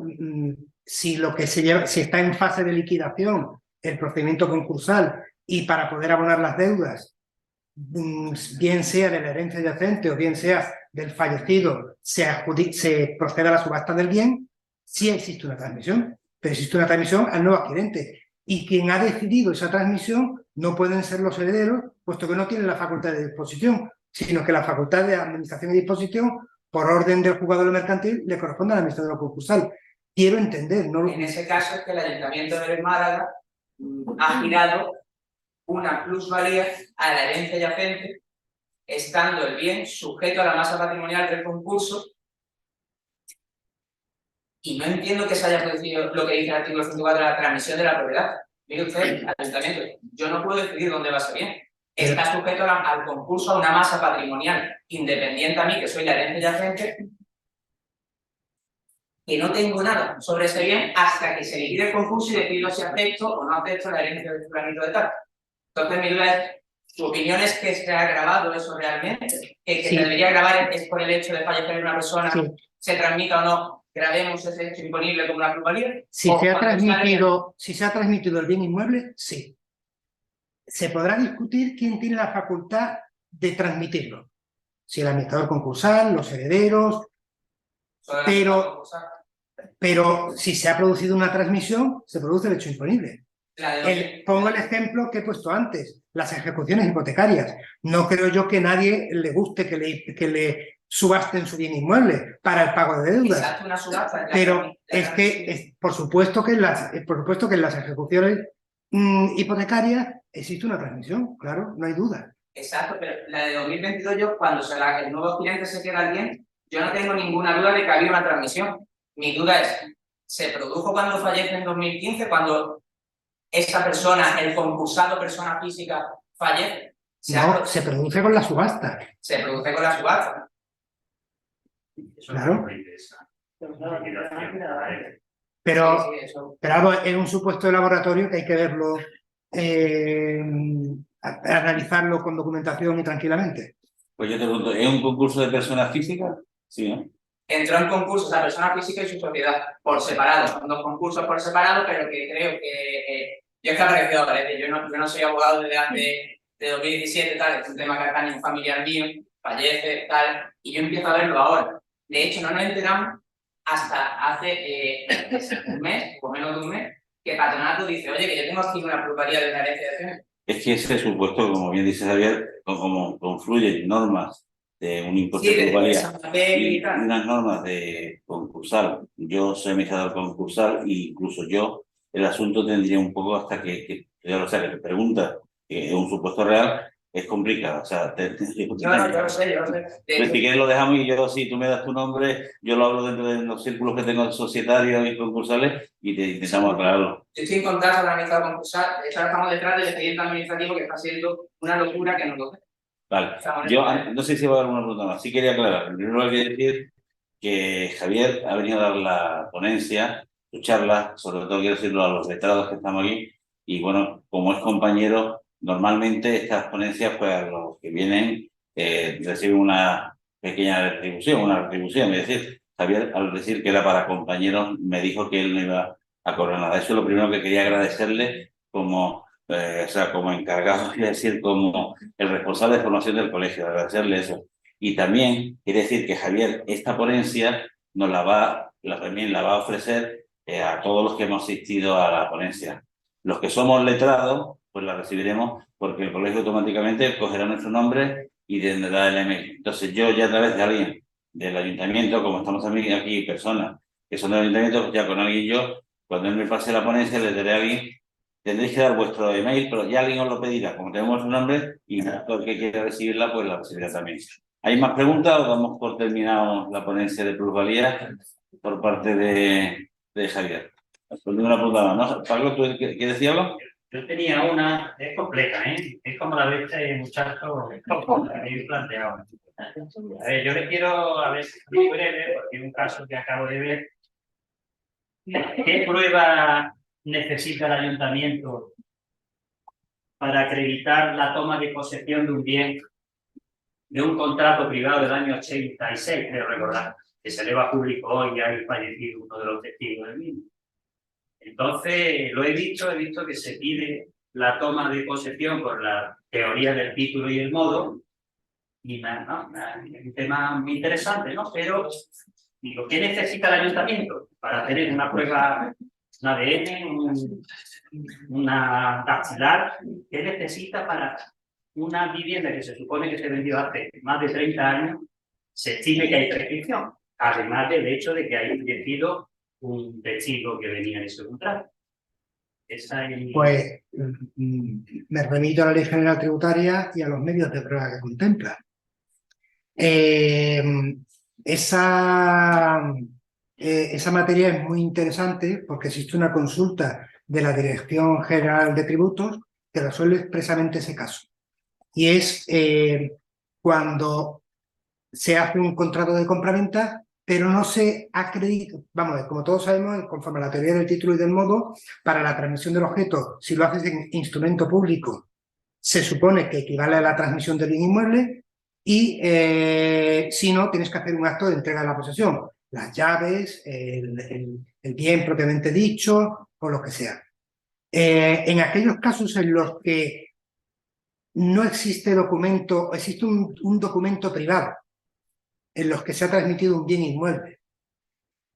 si está en fase de liquidación el procedimiento concursal y para poder abonar las deudas, bien sea de la herencia yacente o bien sea del fallecido, se procede a la subasta del bien, sí existe una transmisión, pero existe una transmisión al nuevo adquirente. Y quien ha decidido esa transmisión no pueden ser los herederos, puesto que no tienen la facultad de disposición, sino que la facultad de administración y disposición, por orden del juzgado mercantil, le corresponde al administrador concursal. Quiero entender, ¿no? En ese caso es que el Ayuntamiento de Málaga ha girado una plusvalía a la herencia yacente, estando el bien sujeto a la masa patrimonial del concurso. Y no entiendo que se haya producido lo que dice el artículo 104 de la transmisión de la propiedad. Mire usted, ayuntamiento, yo no puedo decidir dónde va ese bien. Está sujeto al concurso a una masa patrimonial independiente a mí, que soy la herencia yacente, que no tengo nada sobre ese bien hasta que se liquide el concurso y decido si acepto o no acepto la herencia del fulanito de tal. Entonces mi duda es, ¿su opinión es que se ha grabado eso realmente? ¿Que Sí. se debería grabar es por el hecho de fallecer una persona, Sí. se transmita o no? Grabemos ese hecho imponible como una plusvalía. Si se ha transmitido el bien inmueble, sí. Se podrá discutir quién tiene la facultad de transmitirlo. Si el administrador concursal, los herederos, pero si se ha producido una transmisión, se produce el hecho imponible. Pongo el ejemplo que he puesto antes, las ejecuciones hipotecarias. No creo yo que nadie le guste que le subasten su bien inmueble para el pago de deudas. Exacto, una subasta, Pero por supuesto que en las ejecuciones hipotecarias existe una transmisión, claro, no hay duda. Exacto, pero la de 2022 yo, cuando el nuevo cliente se queda al bien, yo no tengo ninguna duda de que había una transmisión. Mi duda es, ¿se produjo cuando fallece en 2015, cuando esa persona, el concursado persona física, fallece? No, se produce con la subasta. Se produce con la subasta. Claro. Pero, Sí, eso. pero es un supuesto de laboratorio que hay que verlo, analizarlo con documentación y tranquilamente. Pues yo te pregunto, ¿es un concurso de personas físicas? Sí, ¿no? Entró en concursos la persona física y su sociedad por separado. Son dos concursos por separado, pero que creo que yo es que aparecido, yo no soy abogado desde antes de 2017, tal, es un tema que acá en un familiar mío, fallece, tal, y yo empiezo a verlo ahora. De hecho, no nos enteramos hasta hace un mes, o menos de un mes, que Patronato dice, oye, que yo tengo aquí una plusvalía de una herencia de acciones. Es que ese supuesto, como bien dice Javier, como confluyen normas de un impuesto Sí, de de plusvalía San Papel y y tal. unas normas de concursal. Yo soy administrador concursal e incluso yo el asunto tendría un poco hasta que ya lo sé, que te preguntas, que es un supuesto real, es complicado. O sea, Yo lo sé. De pues hecho, si quieres lo dejamos y yo, si tú me das tu nombre, yo lo hablo dentro de los círculos que tengo societarios y concursales y te intentamos aclararlo. yo estoy en contacto con la administrador concursal, de hecho ahora estamos detrás del expediente administrativo que está siendo una locura que no lo sé. Vale, Estamos en yo el- no sé si va a haber alguna pregunta más. Sí quería aclarar. Primero hay que decir que Javier ha venido a dar la ponencia, su charla, sobre todo quiero decirlo a los letrados que estamos aquí, y bueno, como es compañero, normalmente estas ponencias, pues a los que vienen reciben una pequeña retribución, es decir, Javier al decir que era para compañeros me dijo que él no iba a cobrar nada. Eso es lo primero que quería agradecerle como, o sea, como encargado, es decir, como el responsable de formación del colegio, agradecerle eso. Y también quiere decir que Javier, esta ponencia también la va a ofrecer a todos los que hemos asistido a la ponencia. Los que somos letrados, pues la recibiremos porque el colegio automáticamente cogerá nuestro nombre y tendrá el email. Entonces yo ya a través de alguien del ayuntamiento, como estamos aquí personas que son del ayuntamiento, pues ya con alguien yo, cuando él me pase la ponencia, le daré a alguien. Tendréis que dar vuestro email, pero ya alguien os lo pedirá, como tenemos su nombre, y todo el que quiera recibirla, pues la recibirá también. ¿Hay más preguntas o damos por terminado la ponencia de plusvalía por parte de Javier? Pues ninguna pregunta más, ¿no? Pablo, ¿tú quieres decir algo? Yo tenía una, es compleja, ¿eh? Es como la de este muchacho que habéis planteado. A ver, yo le quiero, a ver, muy breve, porque es un caso que acabo de ver. ¿Qué prueba necesita el ayuntamiento para acreditar la toma de posesión de un bien de un contrato privado del año 86, creo recordar, que se eleva público hoy y ha fallecido uno de los testigos del mismo? Entonces, lo he visto que se pide la toma de posesión por la teoría del título y el modo, y es un tema muy interesante, ¿no? Pero, digo, ¿qué necesita el ayuntamiento para tener una prueba, un ADN, una dactilar? ¿Qué necesita para una vivienda que se supone que se vendió hace más de 30 años, se estime que hay prescripción? Además del hecho de que hay fallecido un testigo que venía en ese contrato. Pues me remito a la Ley General Tributaria y a los medios de prueba que contempla. Esa materia es muy interesante porque existe una consulta de la Dirección General de Tributos que resuelve expresamente ese caso. Y es cuando se hace un contrato de compraventa, pero no se acredita, vamos a ver, como todos sabemos, conforme a la teoría del título y del modo, para la transmisión del objeto, si lo haces en instrumento público, se supone que equivale a la transmisión del bien inmueble, y si no, tienes que hacer un acto de entrega de la posesión, las llaves, el bien propiamente dicho, o lo que sea. En aquellos casos en los que no existe documento, existe un documento privado, en los que se ha transmitido un bien inmueble,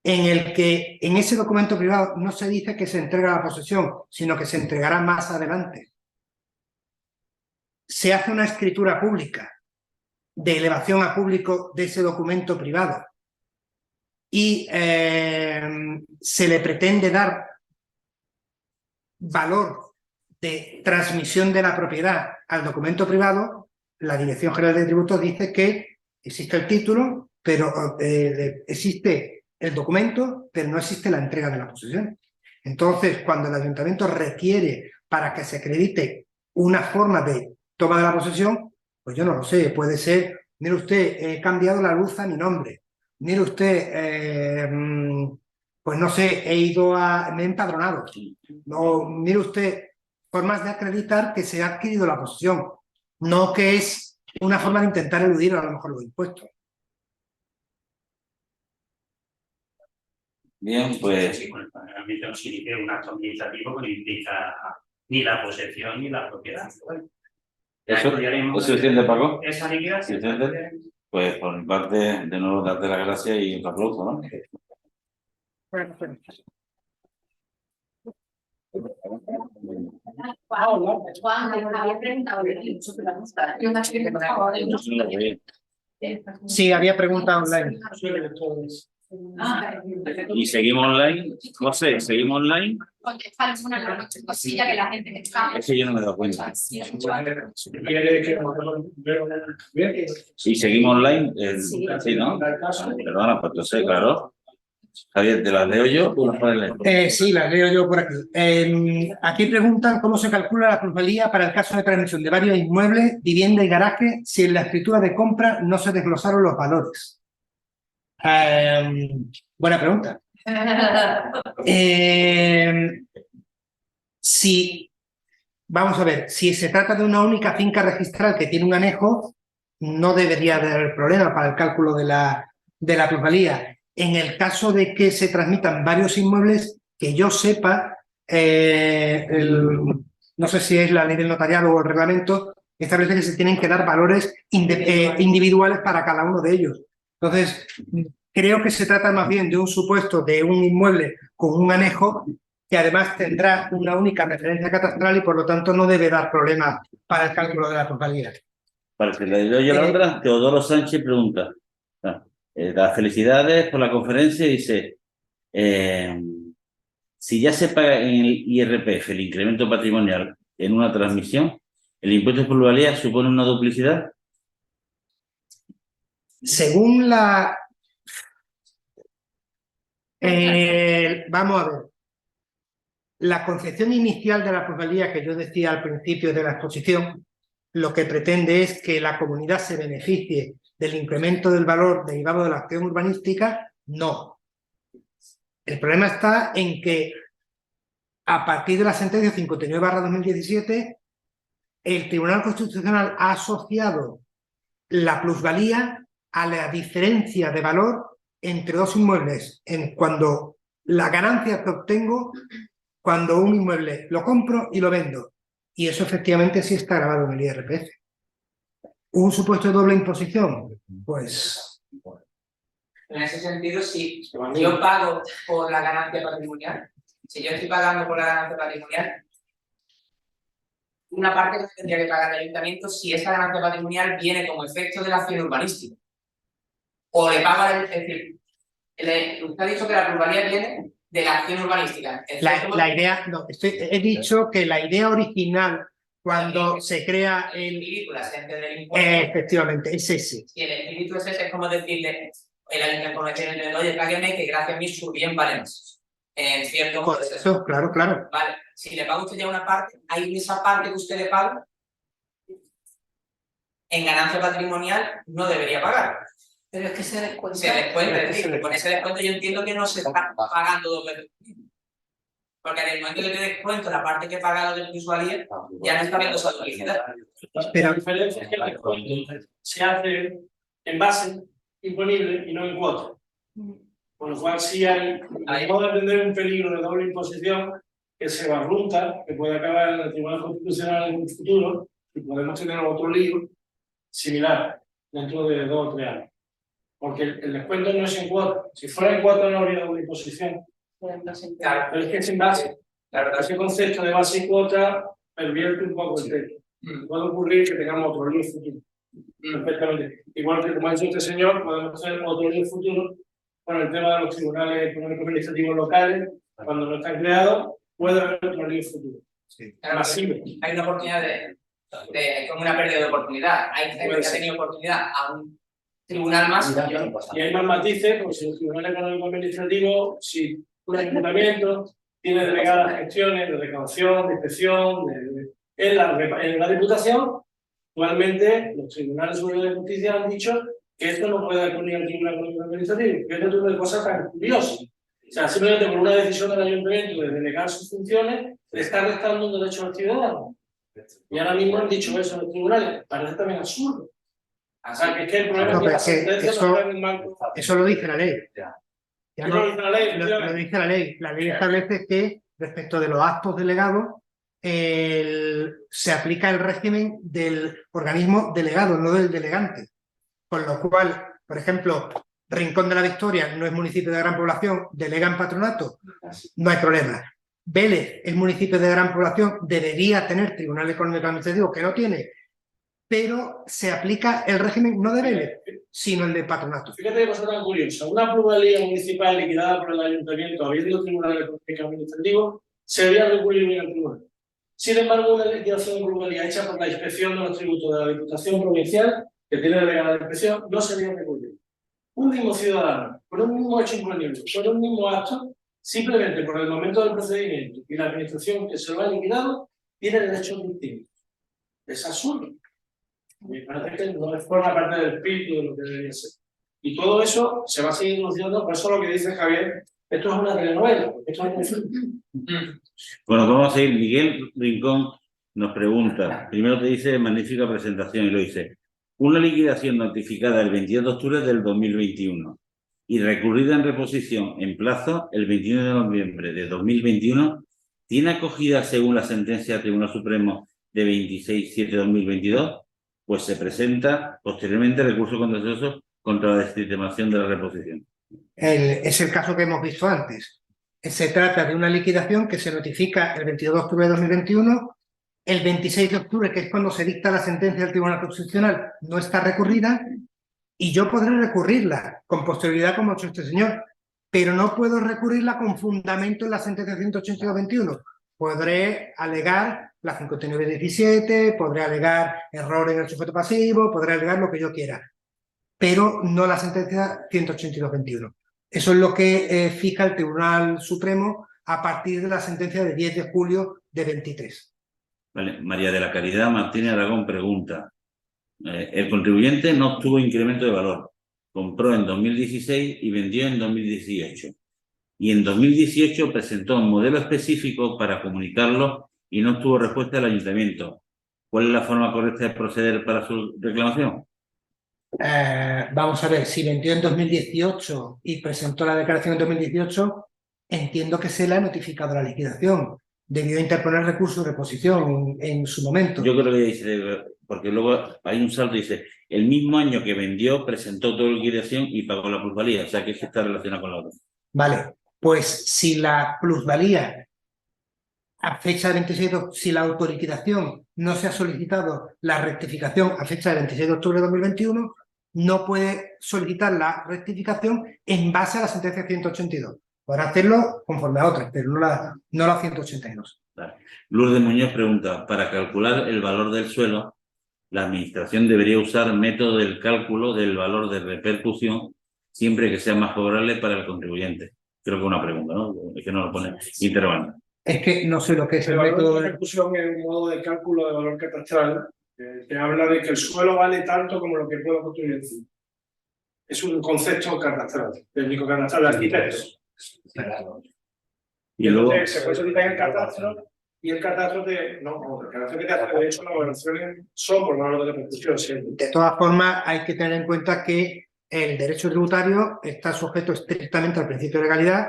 en el que en ese documento privado no se dice que se entrega la posesión, sino que se entregará más adelante. Se hace una escritura pública de elevación a público de ese documento privado y se le pretende dar valor de transmisión de la propiedad al documento privado. La Dirección General de Tributos dice que existe el título, pero existe el documento, pero no existe la entrega de la posesión. Entonces, cuando el ayuntamiento requiere para que se acredite una forma de toma de la posesión, pues yo no lo sé, puede ser, mire usted, he cambiado la luz a mi nombre, mire usted, pues no sé, me he empadronado, no, mire usted, formas de acreditar que se ha adquirido la posesión, no que es una forma de intentar eludir a lo mejor los impuestos. Bien, pues... Sí, bueno, realmente no significa un acto administrativo que no implica ni la posesión ni la propiedad. Bueno, ¿Eso es suficiente, Paco? Esa liquidación. Pues por mi parte, de nuevo, darte las gracias y un aplauso, ¿no? Bueno, pues. Sí, había preguntas online. Y seguimos online. José, ¿seguimos online? Contestar alguna cosilla que la gente me está. Es que yo no me he dado cuenta. ¿Y seguimos online? Sí, ¿no? Perdona, pues entonces, claro. Javier, ¿te las leo yo o las puedes leer? Sí, las leo yo por aquí. Aquí preguntan cómo se calcula la plusvalía para el caso de transmisión de varios inmuebles, vivienda y garaje, si en la escritura de compra no se desglosaron los valores. Buena pregunta. Vamos a ver, si se trata de una única finca registral que tiene un anejo, no debería haber problema para el cálculo de la plusvalía. En el caso de que se transmitan varios inmuebles, que yo sepa, no sé si es la ley del notariado o el reglamento, establece que se tienen que dar valores individuales para cada uno de ellos. Entonces, creo que se trata más bien de un supuesto de un inmueble con un anejo que además tendrá una única referencia catastral y por lo tanto no debe dar problemas para el cálculo de la plusvalía. Para que le doy yo la otra, Teodoro Sánchez pregunta. Las felicidades por la conferencia, dice, si ya se paga en el IRPF el incremento patrimonial en una transmisión, ¿el impuesto de plusvalía supone una duplicidad? Según la... vamos a ver. La concepción inicial de la plusvalía que yo decía al principio de la exposición, lo que pretende es que la comunidad se beneficie del incremento del valor derivado de la acción urbanística. No. El problema está en que a partir de la sentencia 59/2017, el Tribunal Constitucional ha asociado la plusvalía a la diferencia de valor entre dos inmuebles, cuando la ganancia que obtengo cuando un inmueble lo compro y lo vendo. Y eso efectivamente sí está grabado en el IRPF. ¿Un supuesto de doble imposición? Pues... En ese sentido, si yo pago por la ganancia patrimonial, si yo estoy pagando por la ganancia patrimonial, una parte que tendría que pagar el ayuntamiento si esa ganancia patrimonial viene como efecto de la acción urbanística. O le paga, es decir, usted ha dicho que la plusvalía viene de la acción urbanística. La idea, no, he dicho que la idea original cuando se crea el espíritu, la esencia del impuesto. Efectivamente, es ese. Si el espíritu es ese, es como decirle, el ayuntamiento, oye, págueme que gracias a mí su bien vale más. En cierto modo. Eso, claro, claro. Vale, si le paga usted ya una parte, hay esa parte que usted le paga, en ganancia patrimonial no debería pagar. Pero es que se descuenta. Se descuenta, es decir, con ese descuento yo entiendo que no se está pagando dos veces. Porque en el momento que te descuento la parte que he pagado de plusvalía, ya no está viendo esa duplicidad. Pero la diferencia es que el descuento se hace en base imponible y no en cuota. Por lo cual sí hay, podemos entender un peligro de doble imposición que se barrunta, que puede acabar en el Tribunal Constitucional en un futuro, y podemos tener otro lío similar dentro de 2 o 3 años. Porque el descuento no es en cuota. Si fuera en cuota no habría doble imposición. Claro, Pero es que es en base. la verdad es Ese concepto de base y cuota pervierte un poco el tema. Puede ocurrir que tengamos otro lío futuro. Perfectamente. Igual que como ha dicho este señor, podemos tener otro lío futuro con el tema de los tribunales económicos administrativos locales. Cuando no están creados, puede haber otro lío futuro. claro, Más simple. hay una oportunidad como una pérdida de oportunidad. Hay gente que ha tenido oportunidad a un tribunal más. Y hay más matices, porque si el tribunal económico administrativo, si un ayuntamiento tiene delegadas gestiones de recaudación, de inspección, en la Diputación, actualmente los tribunales superiores de justicia han dicho que esto no puede acudir al tribunal económico administrativo, que es otro de cosas tan curiosas. O sea, simplemente por una decisión del ayuntamiento de delegar sus funciones, le está restando un derecho al ciudadano. Y ahora mismo han dicho eso en los tribunales. Parece también absurdo. O sea, que es que el problema No, es que pero la es que sentencia eso- no está en el marco. eso lo dice la ley. Ya Eso lo dice la ley, lo efectivamente. dice la ley. La ley establece que respecto de los actos delegados se aplica el régimen del organismo delegado, no del delegante. Con lo cual, por ejemplo, Rincón de la Victoria no es municipio de gran población, delega en patronato, no hay problema. Vélez es municipio de gran población, debería tener tribunal económico administrativo, que no tiene, pero se aplica el régimen no de Vélez, sino el de patronato. Fíjate qué cosa tan curiosa. Una plusvalía municipal liquidada por el ayuntamiento, habiendo tribunal económico administrativo, se debía recurrir bien al tribunal. Sin embargo, una liquidación de plusvalía hecha por la inspección de los tributos de la Diputación Provincial, que tiene delegada de inspección, no se debía recurrir. Un mismo ciudadano, por un mismo hecho imponible, por un mismo acto, simplemente por el momento del procedimiento y la administración que se lo ha liquidado, tiene derechos distintos. Es absurdo. Me parece que no forma parte del espíritu de lo que debería ser. Y todo eso se va a seguir denunciando, por eso lo que dice Javier, esto es una telenovela, esto es un film. Bueno, vamos a seguir. Miguel Rincón nos pregunta, primero te dice magnífica presentación y lo dice, una liquidación notificada el 22 de octubre del 2021 y recurrida en reposición en plazo el 21 de noviembre de 2021, ¿tiene acogida según la sentencia del Tribunal Supremo de 26/7/2022? Pues se presenta posteriormente recurso contencioso contra la deslegitimación de la reposición. Es el caso que hemos visto antes. Se trata de una liquidación que se notifica el 22 de octubre de 2021, el 26 de octubre, que es cuando se dicta la sentencia del Tribunal Constitucional, no está recurrida, y yo podré recurrirla con posterioridad, como ha hecho este señor, pero no puedo recurrirla con fundamento en la sentencia 182/21. Podré alegar la 59/17, podré alegar error en el sujeto pasivo, podré alegar lo que yo quiera. pero no la sentencia 182-21. Eso es lo que fija el Tribunal Supremo a partir de la sentencia de 10 de julio de 23. Vale. María de la Caridad Martínez Aragón pregunta. El contribuyente no obtuvo incremento de valor. Compró en 2016 y vendió en 2018. Y en 2018 presentó un modelo específico para comunicarlo y no obtuvo respuesta del ayuntamiento. ¿Cuál es la forma correcta de proceder para su reclamación? Vamos a ver, si vendió en 2018 y presentó la declaración en 2018, entiendo que se le ha notificado la liquidación. Debió interponer recurso de reposición en su momento. Yo creo que dice, porque luego hay un salto y dice, el mismo año que vendió, presentó toda la liquidación y pagó la plusvalía. O sea, que está relacionado con la otra. Vale, pues si la plusvalía a fecha de 26 de, si la autoliquidación no se ha solicitado la rectificación a fecha de 26 de octubre de 2021, no puede solicitar la rectificación en base a la sentencia 182. Podrá hacerlo conforme a otras, pero no la 182. Vale. Lourdes Muñoz pregunta, para calcular el valor del suelo, la administración debería usar método del cálculo del valor de repercusión siempre que sea más favorable para el contribuyente. Creo que es una pregunta, ¿no? Es que no lo pone interrogante. Es que no sé lo que es el El valor método de repercusión es un modo de cálculo de valor catastral que habla de que el suelo vale tanto como lo que puedo construir encima. Es un concepto catastral, técnico catastral de arquitectos. Y luego, Entonces, se puede solicitar en el catastro y el catastro el catastro que te hace, de hecho, las valoraciones son por valor de repercusión siempre. De todas formas, hay que tener en cuenta que el derecho tributario está sujeto estrictamente al principio de legalidad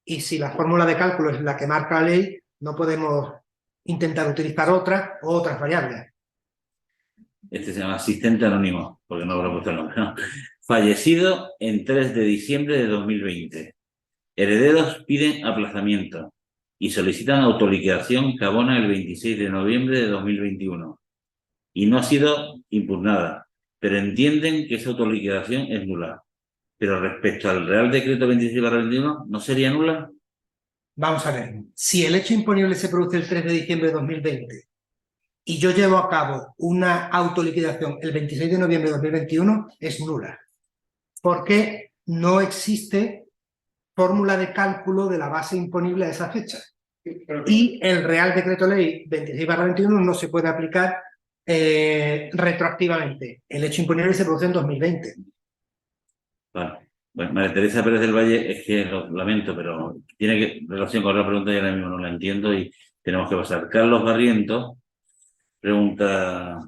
y si la fórmula de cálculo es la que marca la ley, no podemos intentar utilizar otras variables. este se llama asistente anónimo, porque no habrá puesto el nombre, ¿no? Fallecido en 3 de diciembre de 2020. Herederos piden aplazamiento y solicitan autoliquidación que abona el 26 de noviembre de 2021. Y no ha sido impugnada, pero entienden que esa autoliquidación es nula. Pero respecto al Real Decreto 26/21, ¿no sería nula? Vamos a ver, si el hecho imponible se produce el 3 de diciembre de 2020 y yo llevo a cabo una autoliquidación el 26 de noviembre de 2021, es nula. Porque no existe fórmula de cálculo de la base imponible a esa fecha. Y el Real Decreto Ley 26/21 no se puede aplicar retroactivamente. El hecho imponible se produce en 2020. Vale. Bueno, María Teresa Pérez del Valle, es que lo lamento, pero tiene relación con la pregunta y ahora mismo no la entiendo y tenemos que pasar. Carlos Barrientos pregunta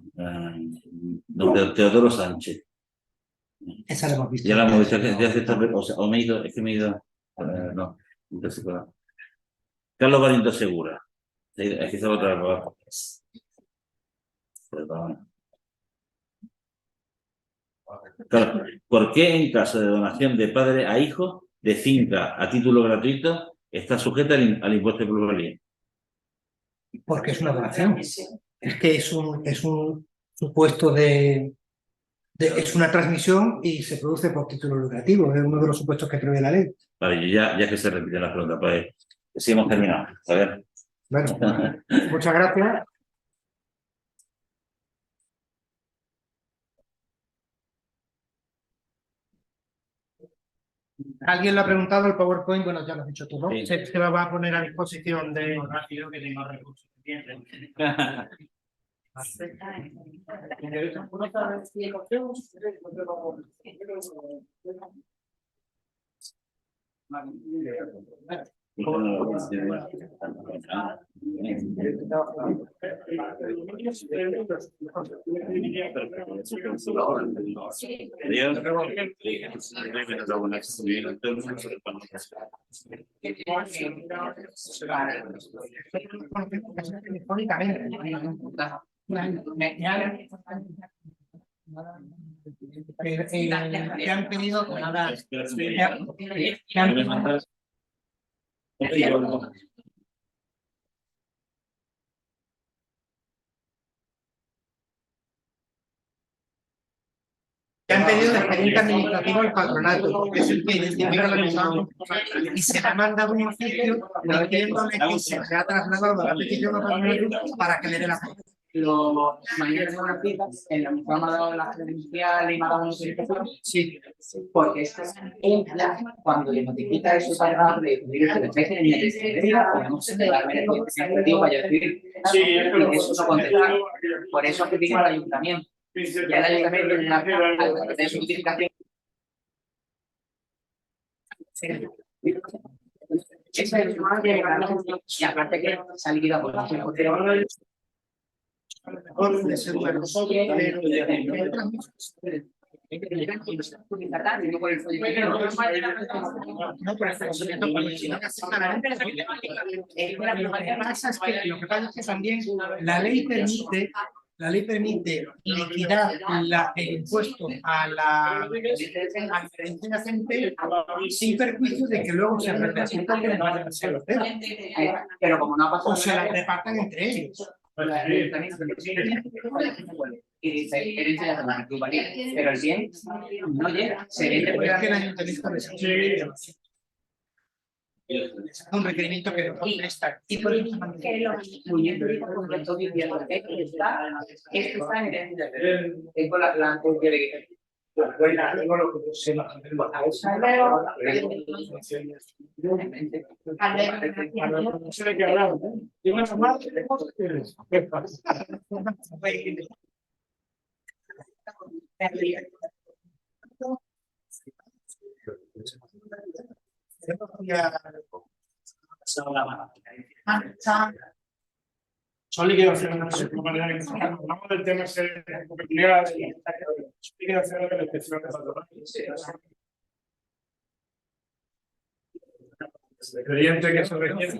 don Teodoro Sánchez. Esa la hemos visto. Ya la hemos visto, o me he ido, es que me he ido, no. Entonces, Carlos Barrientos Segura. Es que esa otra. Perdón. Claro, ¿por qué en caso de donación de padre a hijo de finca a título gratuito está sujeta al impuesto de plusvalía? Porque es una donación. Es que es un supuesto es una transmisión y se produce por título lucrativo. Es uno de los supuestos que prevé la ley. Vale, ya que se repiten las preguntas, pues sí hemos terminado. A ver. Bueno, muchas gracias. ¿Alguien lo ha preguntado el PowerPoint? Bueno, ya lo has dicho tú, ¿no? Sí. Se va a poner a disposición de... rápido que tengo recursos suficientes. Que han pedido nada. Que han pedido el expediente administrativo al patronato, porque es el que identifica la petición, y se le ha mandado un oficio diciéndole que se le ha trasladado la petición al patronato para que le dé la foto. Los mayores monarquistas, en la me ha dado la credencial y me ha dado una notificación, sí, porque esto entra cuando le notifica eso para darle el especie de media, podemos darle el administrativo para decir, Sí, y eso no contestar. Por eso critica al ayuntamiento. Ya el ayuntamiento en la de su notificación. Esa es una que y aparte que se ha liquidado por la Mejor de ser una cosa, pero no, por eso, lo que pasa es que también la ley permite liquidar el impuesto a la gente sin perjuicio de que luego se representa que no vayan a ser los dedos. Pero como no ha pasado, O se la repartan entre ellos. Y dice, herencia de la plusvalía, pero el bien no llega. Se vende por Es que el ayuntamiento es un requerimiento que no contesta. Y por eso muy bien, pero esto está en herencia. Es con la copia de Son liquidaciones, hablamos del tema de peculiar, liquidaciones de la inspección de el expediente que se requiere